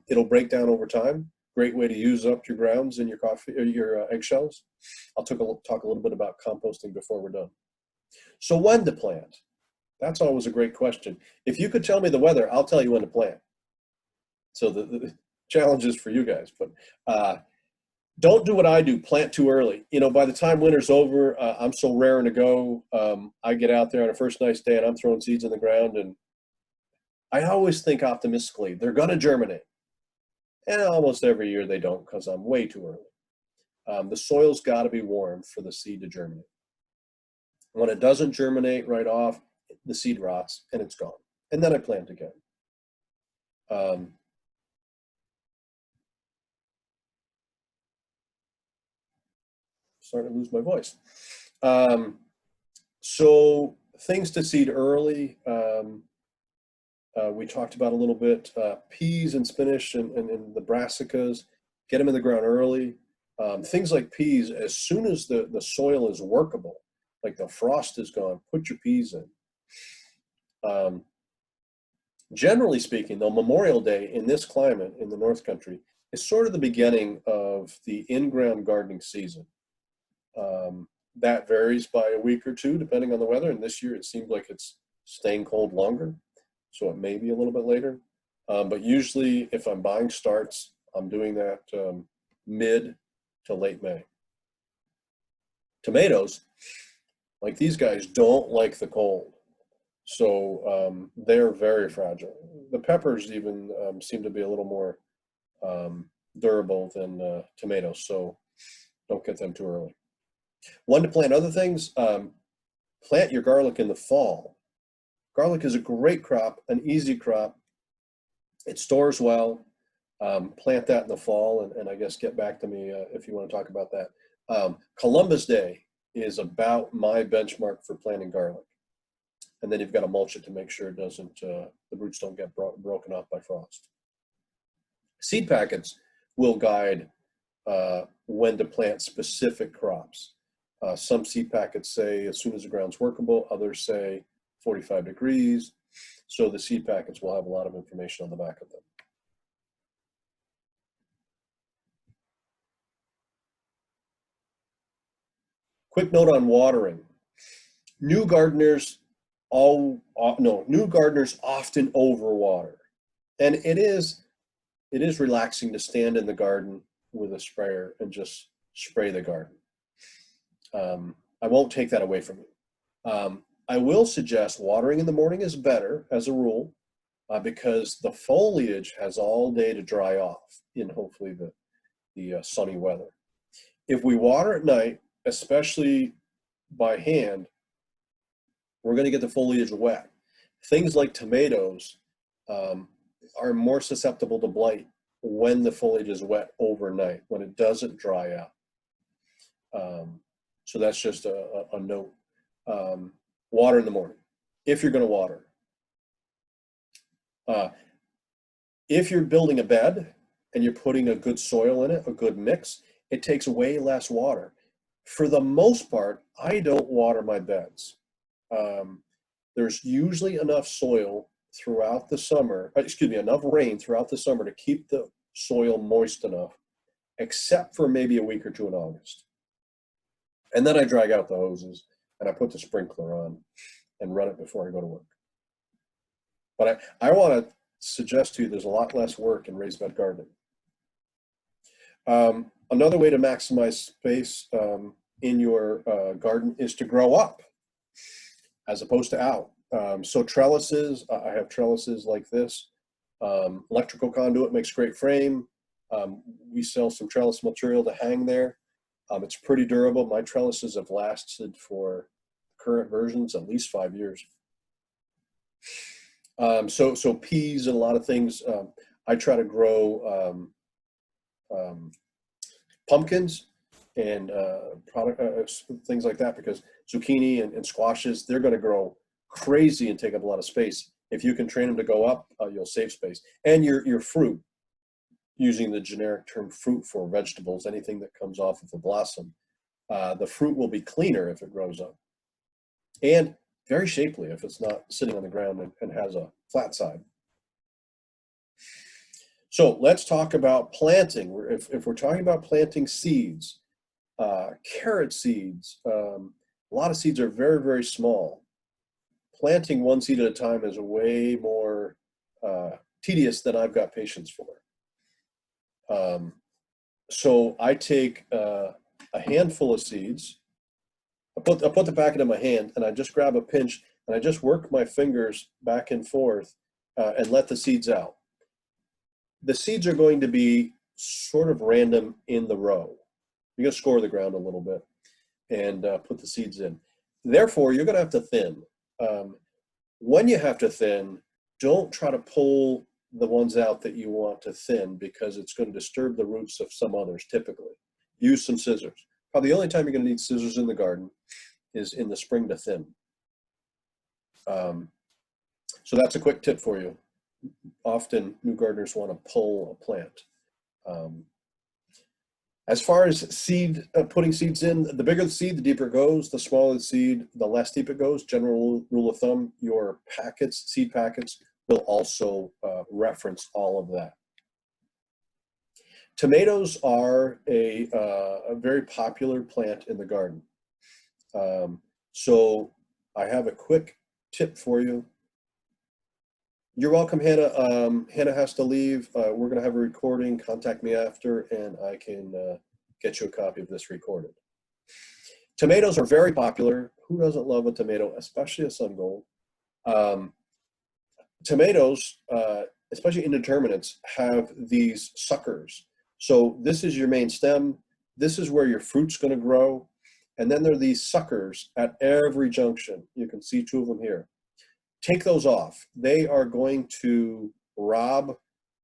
It'll break down over time. Great way to use up your grounds and your coffee or your eggshells. I'll talk a little bit about composting before we're done. So when to plant? That's always a great question. If you could tell me the weather, I'll tell you when to plant. So the challenge is for you guys, but don't do what I do, plant too early. You know, by the time winter's over, I'm so raring to go. I get out there on a first nice day and I'm throwing seeds in the ground, and I always think optimistically, they're gonna germinate. And almost every year they don't because I'm way too early. The soil's gotta be warm for the seed to germinate. When it doesn't germinate right off, the seed rots and it's gone. And then I plant again. Starting to lose my voice. So things to seed early. We talked about a little bit, peas and spinach and the brassicas, get them in the ground early. Things like peas, as soon as the soil is workable, like the frost is gone, put your peas in. Generally speaking, though, Memorial Day in this climate in the North Country is sort of the beginning of the in-ground gardening season. That varies by a week or two, depending on the weather. And this year it seems like it's staying cold longer, so it may be a little bit later. But usually if I'm buying starts, I'm doing that mid to late May. Tomatoes, like these guys, don't like the cold. So they're very fragile. The peppers even seem to be a little more durable than tomatoes, so don't get them too early. When to plant other things, plant your garlic in the fall. Garlic is a great crop, an easy crop. It stores well. Plant that in the fall, and I guess get back to me if you want to talk about that. Columbus Day is about my benchmark for planting garlic. And then you've got to mulch it to make sure it doesn't, the roots don't get broken off by frost. Seed packets will guide when to plant specific crops. Some seed packets say as soon as the ground's workable, others say 45 degrees. So the seed packets will have a lot of information on the back of them. Quick note on watering. New gardeners often overwater, and it is relaxing to stand in the garden with a sprayer and just spray the garden. I won't take that away from you. I will suggest watering in the morning is better as a rule, because the foliage has all day to dry off in hopefully the sunny weather. If we water at night, especially by hand, we're going to get the foliage wet. Things like tomatoes are more susceptible to blight when the foliage is wet overnight, when it doesn't dry out. So that's just a note. Water in the morning, if you're going to water. If you're building a bed and you're putting a good soil in it, a good mix, it takes way less water. For the most part, I don't water my beds. There's usually enough soil throughout the summer, enough rain throughout the summer to keep the soil moist enough, except for maybe a week or two in August. And then I drag out the hoses and I put the sprinkler on and run it before I go to work. But I want to suggest to you there's a lot less work in raised bed gardening. Another way to maximize space in your garden is to grow up as opposed to out. So trellises, I have trellises like this. Electrical conduit makes great frame. We sell some trellis material to hang there. It's pretty durable. My trellises have lasted for current versions at least 5 years. So peas and a lot of things. I try to grow pumpkins and things like that, because zucchini and squashes, they're going to grow crazy and take up a lot of space. If you can train them to go up, you'll save space. And your fruit, using the generic term fruit for vegetables, anything that comes off of the blossom, the fruit will be cleaner if it grows up, and very shapely if it's not sitting on the ground and has a flat side. So let's talk about planting. If we're talking about planting seeds, carrot seeds, a lot of seeds are very, very small. Planting one seed at a time is way more tedious than I've got patience for. So I take a handful of seeds, I put the packet in my hand, and I just grab a pinch, and I just work my fingers back and forth and let the seeds out. The seeds are going to be sort of random in the row. You're going to score the ground a little bit and put the seeds in. Therefore, you're going to have to thin. When you have to thin, don't try to pull the ones out that you want to thin because it's going to disturb the roots of some others typically. Use some scissors. Probably the only time you're going to need scissors in the garden is in the spring to thin. So that's a quick tip for you. Often new gardeners want to pull a plant. As far as seed, putting seeds in, the bigger the seed, the deeper it goes. The smaller the seed, the less deep it goes. General rule of thumb, your packets, seed packets, will also reference all of that. Tomatoes are a very popular plant in the garden. So I have a quick tip for you. You're welcome, Hannah. Hannah has to leave. We're going to have a recording. Contact me after, and I can get you a copy of this recorded. Tomatoes are very popular. Who doesn't love a tomato, especially a sun gold? Tomatoes, especially indeterminates, have these suckers. So this is your main stem. This is where your fruit's going to grow. And then there are these suckers at every junction. You can see two of them here. Take those off. They are going to rob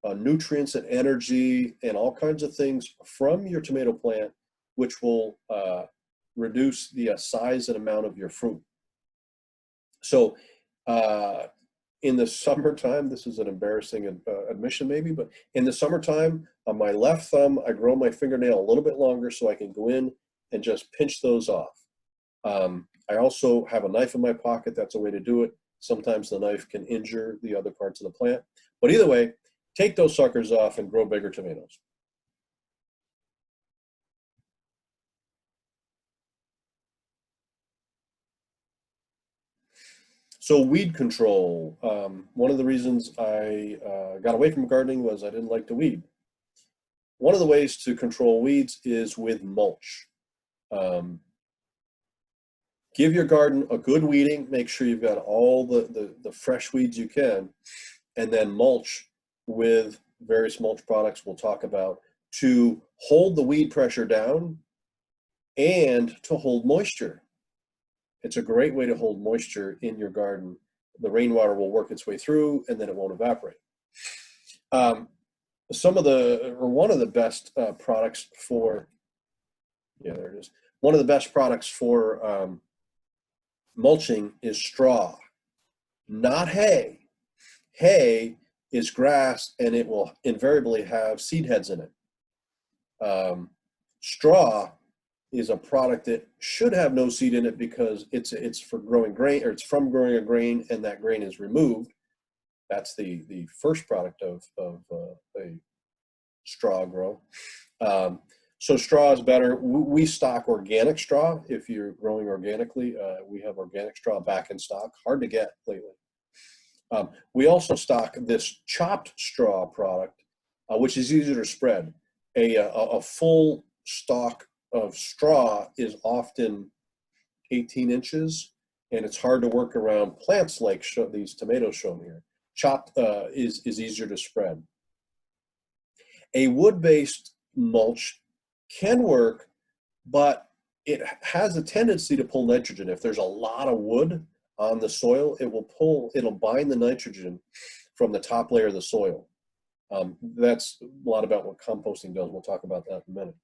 nutrients and energy and all kinds of things from your tomato plant, which will reduce the size and amount of your fruit. So in the summertime, this is an embarrassing admission maybe, but in the summertime, on my left thumb, I grow my fingernail a little bit longer so I can go in and just pinch those off. I also have a knife in my pocket. That's a way to do it. Sometimes the knife can injure the other parts of the plant. But either way, take those suckers off and grow bigger tomatoes. So weed control. One of the reasons I got away from gardening was I didn't like to weed. One of the ways to control weeds is with mulch. Give your garden a good weeding. Make sure you've got all the fresh weeds you can, and then mulch with various mulch products we'll talk about to hold the weed pressure down and to hold moisture. It's a great way to hold moisture in your garden. The rainwater will work its way through and then it won't evaporate. One of the best products for, there it is. One of the best products for mulching is straw, not hay. Hay is grass and it will invariably have seed heads in it. Straw is a product that should have no seed in it because it's for growing grain, or it's from growing a grain and that grain is removed. That's the first product of a straw grow. So straw is better. We stock organic straw. If you're growing organically, we have organic straw back in stock. Hard to get lately. We also stock this chopped straw product, which is easier to spread. A full stalk of straw is often 18 inches, and it's hard to work around plants like these tomatoes shown here. Chopped is easier to spread. A wood-based mulch can work, but it has a tendency to pull nitrogen. If there's a lot of wood on the soil, it'll bind the nitrogen from the top layer of the soil. That's a lot about what composting does. We'll talk about that in a minute.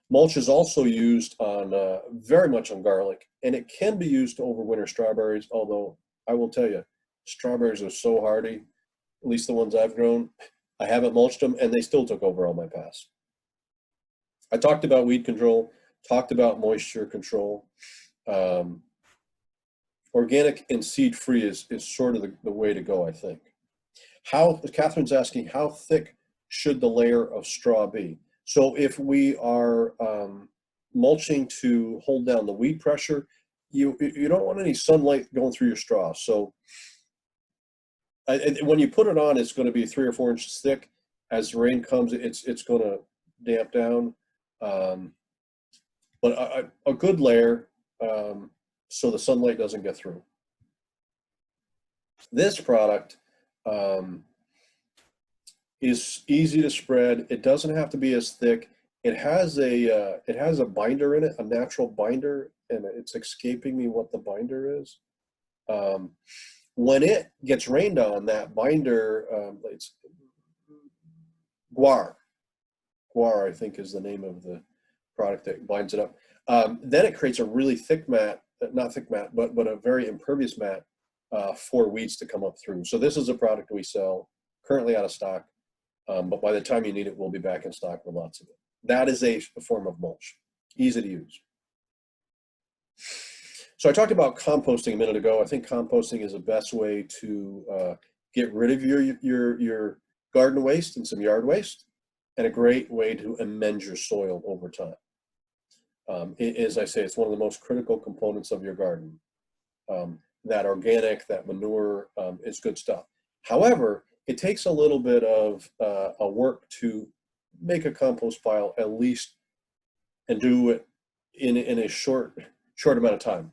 Mulch is also used on very much on garlic, and it can be used to overwinter strawberries, although I will tell you, strawberries are so hardy, at least the ones I've grown. I haven't mulched them, and they still took over all my paths. I talked about weed control, talked about moisture control. Organic and seed-free is sort of the way to go, I think. Catherine's asking, how thick should the layer of straw be? So if we are mulching to hold down the weed pressure, you don't want any sunlight going through your straw. So when you put it on, it's going to be 3 or 4 inches thick. As the rain comes, it's going to damp down. But a good layer so the sunlight doesn't get through. This product is easy to spread. It doesn't have to be as thick. It has a binder in it, a natural binder and it's escaping me what the binder is. When it gets rained on, that binder, it's guar. Guar, I think, is the name of the product that binds it up. Then it creates a really thick mat, not thick mat, but a very impervious mat for weeds to come up through. So this is a product we sell, currently out of stock, but by the time you need it, we'll be back in stock with lots of it. That is a form of mulch, easy to use. So I talked about composting a minute ago. I think composting is the best way to get rid of your garden waste and some yard waste, and a great way to amend your soil over time. As I say, it's one of the most critical components of your garden. That organic, that manure is good stuff. However, it takes a little bit of a work to make a compost pile at least, and do it in a short amount of time.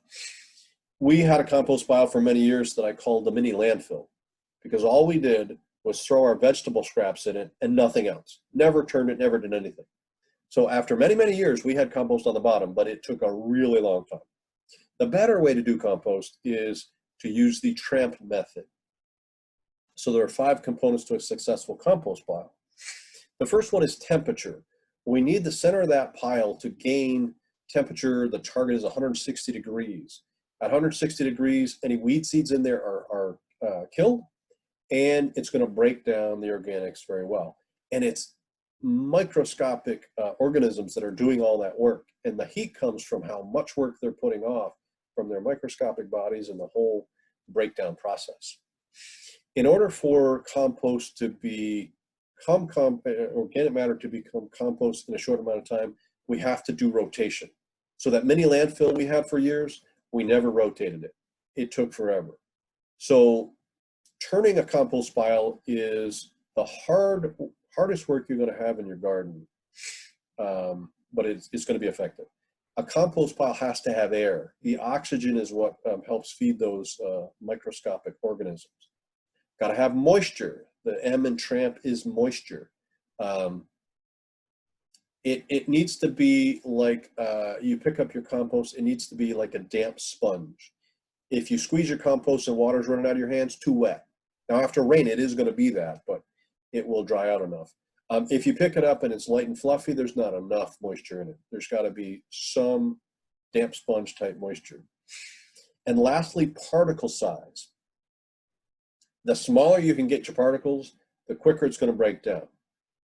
We had a compost pile for many years that I called the mini landfill, because all we did was throw our vegetable scraps in it and nothing else. Never turned it, never did anything. So after many, many years, we had compost on the bottom, but it took a really long time. The better way to do compost is to use the tramp method. So there are 5 components to a successful compost pile. The first one is temperature. We need the center of that pile to gain temperature. The target is 160 degrees. At 160 degrees, any weed seeds in there are killed, and it's going to break down the organics very well. And it's microscopic organisms that are doing all that work, and the heat comes from how much work they're putting off from their microscopic bodies and the whole breakdown process. In order for compost to become organic matter to become compost in a short amount of time, we have to do rotation. So that mini landfill we had for years, we never rotated it. It took forever. So turning a compost pile is the hardest work you're going to have in your garden, but it's going to be effective. A compost pile has to have air. The oxygen is what helps feed those microscopic organisms. Got to have moisture. The M in tramp is moisture. It needs to be like, you pick up your compost, it needs to be like a damp sponge. If you squeeze your compost and water's running out of your hands, too wet. Now after rain, it is going to be that, but it will dry out enough. If you pick it up and it's light and fluffy, there's not enough moisture in it. There's got to be some damp sponge type moisture. And lastly, particle size. The smaller you can get your particles, the quicker it's going to break down.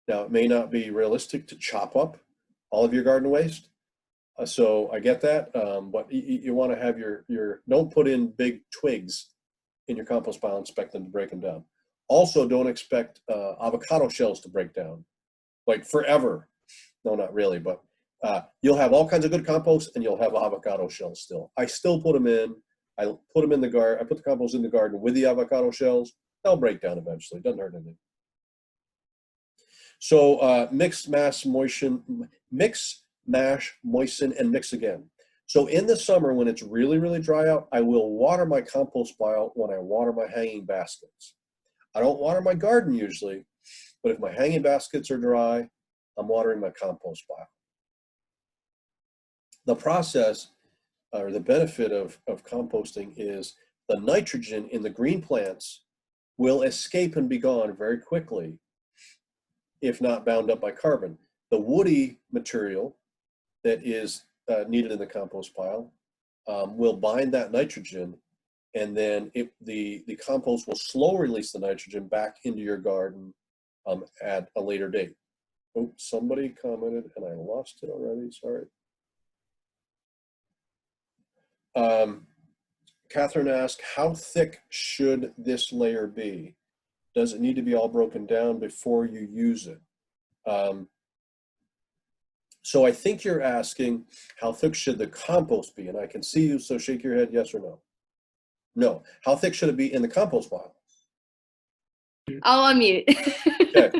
Now, it may not be realistic to chop up all of your garden waste, so I get that, but you want to have don't put in big twigs in your compost pile and expect them to break them down. Also, don't expect avocado shells to break down, like forever. No, not really, but you'll have all kinds of good compost and you'll have avocado shells still. I still put them in. I put them in the garden. I put the compost in the garden with the avocado shells. They'll break down eventually. Doesn't hurt anything. So mix, mash, moisten, and mix again. So in the summer, when it's really, really dry out, I will water my compost pile when I water my hanging baskets. I don't water my garden usually, but if my hanging baskets are dry, I'm watering my compost pile. The process, or the benefit of composting, is the nitrogen in the green plants will escape and be gone very quickly if not bound up by carbon. The woody material that is needed in the compost pile will bind that nitrogen, and then the compost will slow release the nitrogen back into your garden at a later date. Oh, somebody commented and I lost it already, sorry. Catherine asked, how thick should this layer be? Does it need to be all broken down before you use it? So I think you're asking, how thick should the compost be? And I can see you, so shake your head, yes or no. No. How thick should it be in the compost pile? I'll unmute. Okay.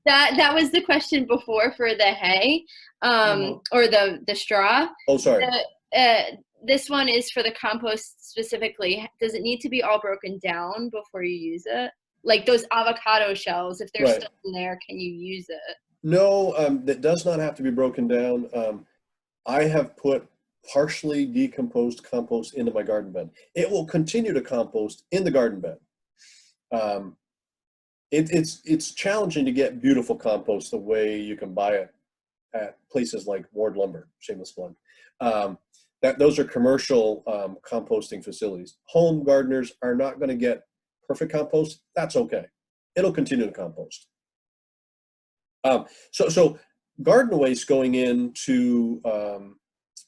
That was the question before for the hay, or the straw. Oh, sorry. This one is for the compost specifically. Does it need to be all broken down before you use it? Like those avocado shells, if they're still in there, can you use it? No, that does not have to be broken down. I have put partially decomposed compost into my garden bed. It will continue to compost in the garden bed. It's challenging to get beautiful compost the way you can buy it at places like Ward Lumber, shameless plug. Those are commercial composting facilities. Home gardeners are not going to get perfect compost. That's okay. It'll continue to compost. So garden waste going into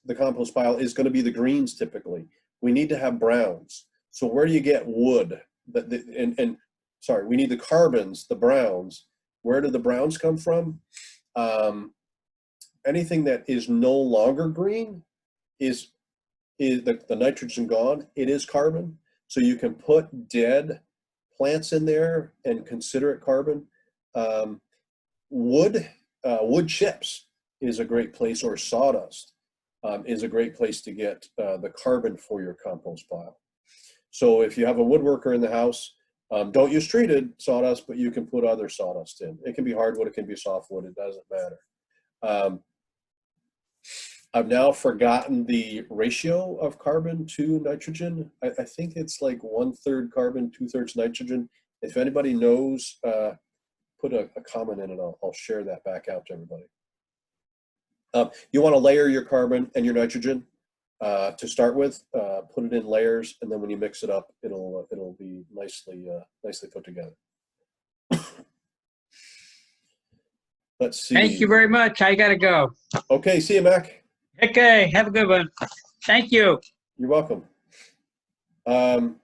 the compost pile is going to be the greens typically. We need to have browns. So where do you get wood? Sorry, we need the carbons, the browns. Where do the browns come from? Anything that is no longer green is the nitrogen gone. It is carbon. So you can put dead plants in there and consider it carbon. Wood chips is a great place, or sawdust is a great place to get the carbon for your compost pile. So if you have a woodworker in the house, don't use treated sawdust, but you can put other sawdust in. It can be hardwood, it can be softwood, it doesn't matter. I've now forgotten the ratio of carbon to nitrogen. I think it's like 1/3 carbon, 2/3 nitrogen. If anybody knows, put a comment in and I'll share that back out to everybody. You want to layer your carbon and your nitrogen to start with. Put it in layers, and then when you mix it up, it'll be nicely put together. Let's see. Thank you very much. I gotta go. Okay, see you, Mac. Okay, have a good one. Thank you. You're welcome.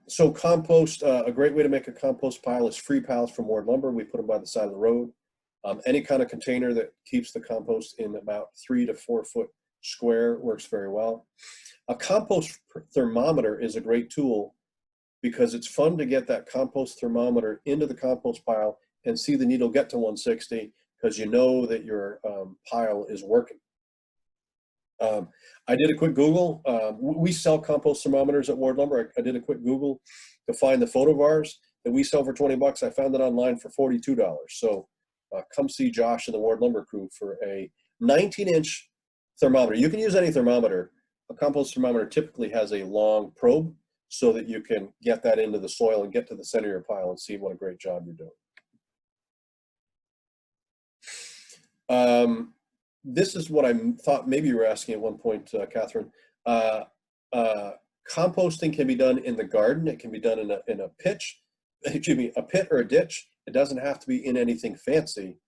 So compost, a great way to make a compost pile is free piles from Ward Lumber. We put them by the side of the road. Any kind of container that keeps the compost in about 3 to 4 foot square works very well. A compost thermometer is a great tool because it's fun to get that compost thermometer into the compost pile and see the needle get to 160 because you know that your pile is working. I did a quick Google. We sell compost thermometers at Ward Lumber. I did a quick Google to find the photo bars that we sell for 20 bucks. I found it online for $42. So come see Josh and the Ward Lumber crew for a 19-inch thermometer. You can use any thermometer. A compost thermometer typically has a long probe so that you can get that into the soil and get to the center of your pile and see what a great job you're doing. This is what I thought maybe you were asking at one point, Catherine. Composting can be done in the garden. It can be done in a pitch, excuse me, a pit or a ditch. It doesn't have to be in anything fancy.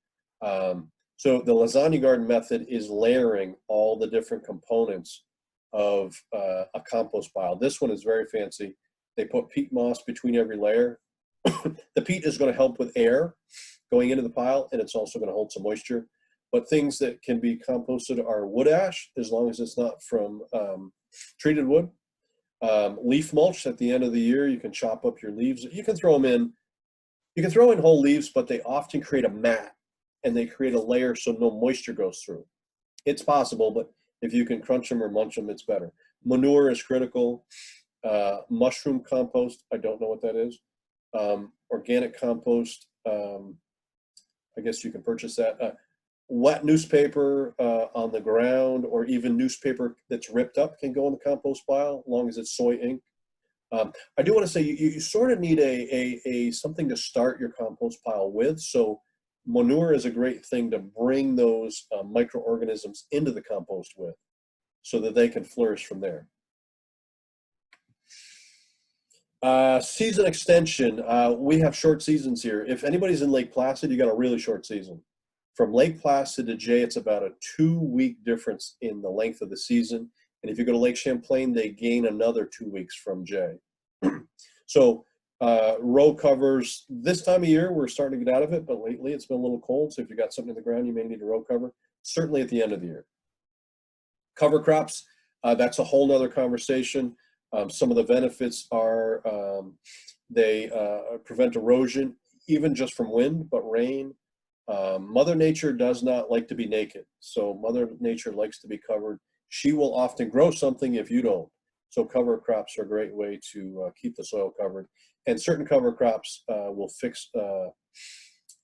So the lasagna garden method is layering all the different components of a compost pile. This one is very fancy. They put peat moss between every layer. The peat is going to help with air going into the pile, and it's also going to hold some moisture. But things that can be composted are wood ash, as long as it's not from treated wood. Leaf mulch at the end of the year, you can chop up your leaves. You can throw them in. You can throw in whole leaves, but they often create a mat, and they create a layer so no moisture goes through. It's possible, but if you can crunch them or munch them, it's better. Manure is critical. Mushroom compost, I don't know what that is. Organic compost, I guess you can purchase that. Wet newspaper on the ground, or even newspaper that's ripped up, can go in the compost pile, as long as it's soy ink. I do want to say you sort of need a something to start your compost pile with. So manure is a great thing to bring those microorganisms into the compost with, so that they can flourish from there. Season extension. We have short seasons here. If anybody's in Lake Placid, you got a really short season. From Lake Placid to Jay, it's about a 2-week difference in the length of the season. And if you go to Lake Champlain, they gain another 2 weeks from Jay. So row covers, this time of year, we're starting to get out of it, but lately it's been a little cold. So if you got something in the ground, you may need a row cover, certainly at the end of the year. Cover crops, that's a whole nother conversation. Some of the benefits are they prevent erosion, even just from wind, but rain. Mother Nature does not like to be naked. So Mother Nature likes to be covered. She will often grow something if you don't. So cover crops are a great way to keep the soil covered. And certain cover crops will fix,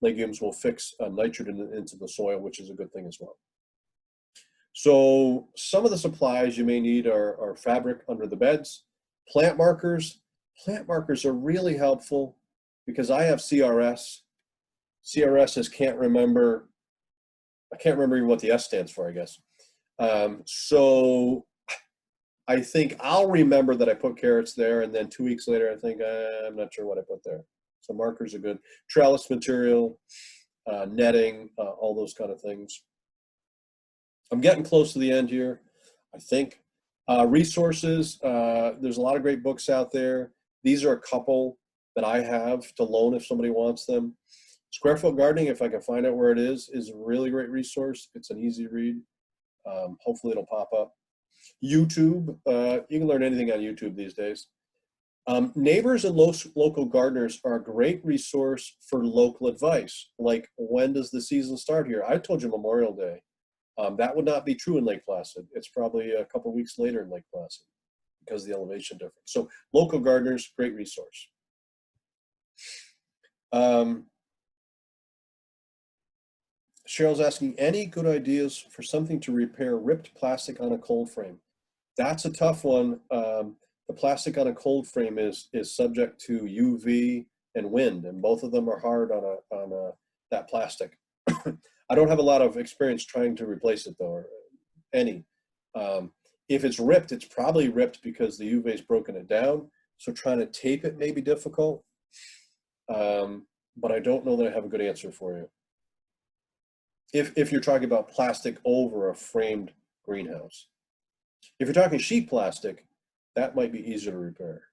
legumes will fix nitrogen into the soil, which is a good thing as well. So some of the supplies you may need are fabric under the beds, plant markers. Plant markers are really helpful because I have CRS. CRS is I can't remember even what the S stands for, I guess. So I think I'll remember that I put carrots there, and then 2 weeks later, I think I'm not sure what I put there. So markers are good. Trellis material, netting, all those kind of things. I'm getting close to the end here, I think. Resources, there's a lot of great books out there. These are a couple that I have to loan if somebody wants them. Square Foot Gardening, if I can find out where it is a really great resource. It's an easy read. Hopefully it'll pop up. YouTube, you can learn anything on YouTube these days. Neighbors and local gardeners are a great resource for local advice. Like, when does the season start here? I told you Memorial Day. That would not be true in Lake Placid. It's probably a couple weeks later in Lake Placid because of the elevation difference. So local gardeners, great resource. Cheryl's asking, any good ideas for something to repair ripped plastic on a cold frame? That's a tough one. The plastic on a cold frame is subject to UV and wind, and both of them are hard on that plastic. I don't have a lot of experience trying to replace it though, or any. If it's ripped, it's probably ripped because the UV's broken it down. So trying to tape it may be difficult, but I don't know that I have a good answer for you. If you're talking about plastic over a framed greenhouse. If you're talking sheet plastic, that might be easier to repair.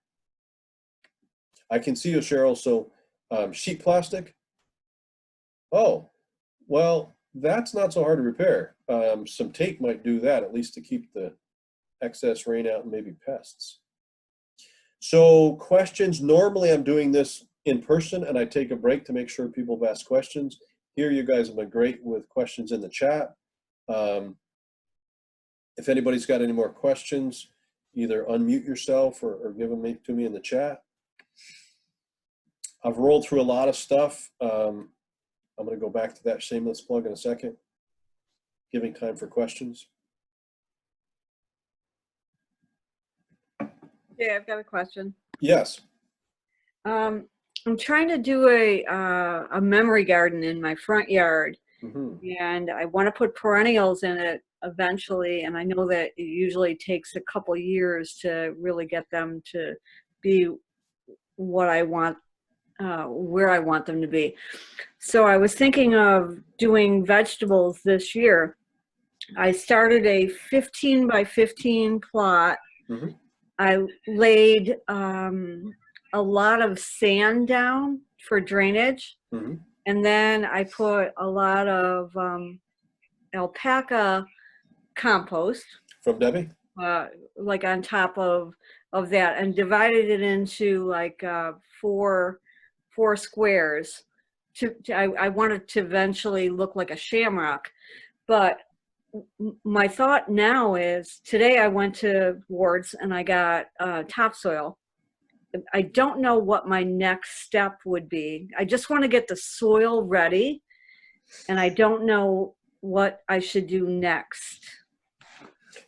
I can see you, Cheryl. So sheet plastic, oh, well, that's not so hard to repair. Some tape might do that, at least to keep the excess rain out and maybe pests. So questions, normally I'm doing this in person and I take a break to make sure people have asked questions. Here you guys have been great with questions in the chat. If anybody's got any more questions, either unmute yourself or give them to me in the chat. I've rolled through a lot of stuff. I'm going to go back to that shameless plug in a second, giving time for questions. Yeah, I've got a question. Yes. I'm trying to do a memory garden in my front yard, and I want to put perennials in it eventually, and I know that it usually takes a couple years to really get them to be what I want, where I want them to be. So I was thinking of doing vegetables this year. I started a 15 by 15 plot. I laid a lot of sand down for drainage, and then I put a lot of alpaca compost from Debbie, like on top of that, and divided it into like four squares. I wanted to eventually look like a shamrock, but my thought now is, today I went to Ward's and I got topsoil. I don't know what my next step would be. I just want to get the soil ready, and I don't know what I should do next.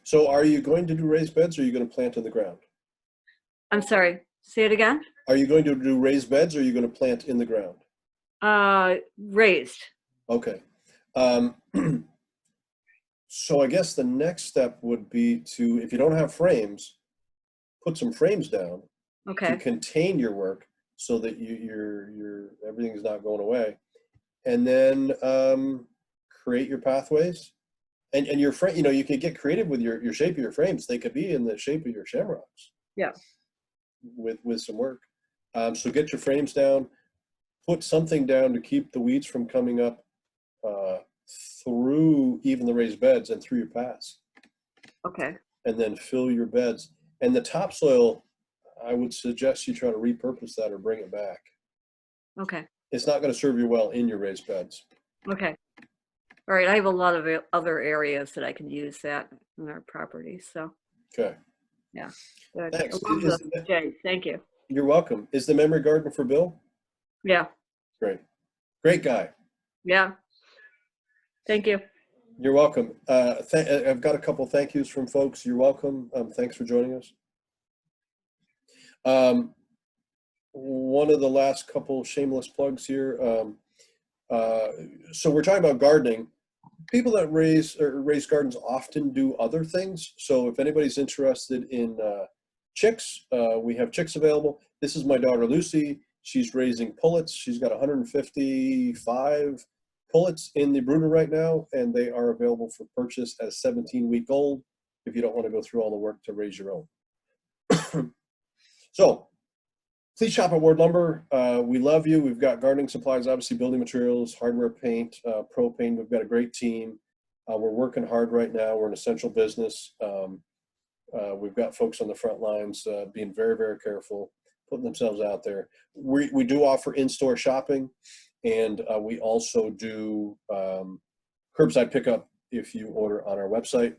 So are you going to do raised beds, or are you going to plant in the ground? I'm sorry, say it again. Are you going to do raised beds, or are you going to plant in the ground? Raised. Okay. So I guess the next step would be to, if you don't have frames, put some frames down to contain your work so that your everything's not going away, and then create your pathways. And your frame, you know, you can get creative with your shape of your frames. They could be in the shape of your shamrocks. Yeah. With some work. So get your frames down, put something down to keep the weeds from coming up through even the raised beds and through your paths. Okay. And then fill your beds. And the topsoil, I would suggest you try to repurpose that or bring it back. Okay. It's not going to serve you well in your raised beds. Okay. All right. I have a lot of other areas that I can use that in our property. So. Okay. Yeah. Thanks. Jay, thank you. You're welcome. Is the memory garden for Bill? Yeah. Great. Great guy. Yeah. Thank you. You're welcome. I've got a couple thank yous from folks. You're welcome. Thanks for joining us. One of the last couple shameless plugs here. So we're talking about gardening. People that raise gardens often do other things. So if anybody's interested in chicks, we have chicks available. This is my daughter Lucy. She's raising pullets. She's got 155 pullets in the brooder right now, and they are available for purchase as 17-week-old if you don't want to go through all the work to raise your own. So please shop at Ward Lumber. We love you. We've got gardening supplies, obviously building materials, hardware, paint, propane. We've got a great team. We're working hard right now. We're an essential business. We've got folks on the front lines being very, very careful, putting themselves out there. We do offer in-store shopping, and we also do curbside pickup if you order on our website.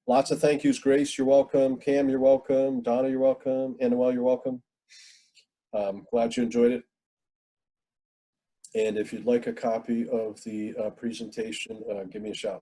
Lots of thank yous. Grace, you're welcome. Cam, you're welcome. Donna, you're welcome. Annabelle, you're welcome. Glad you enjoyed it. And if you'd like a copy of the presentation, give me a shout.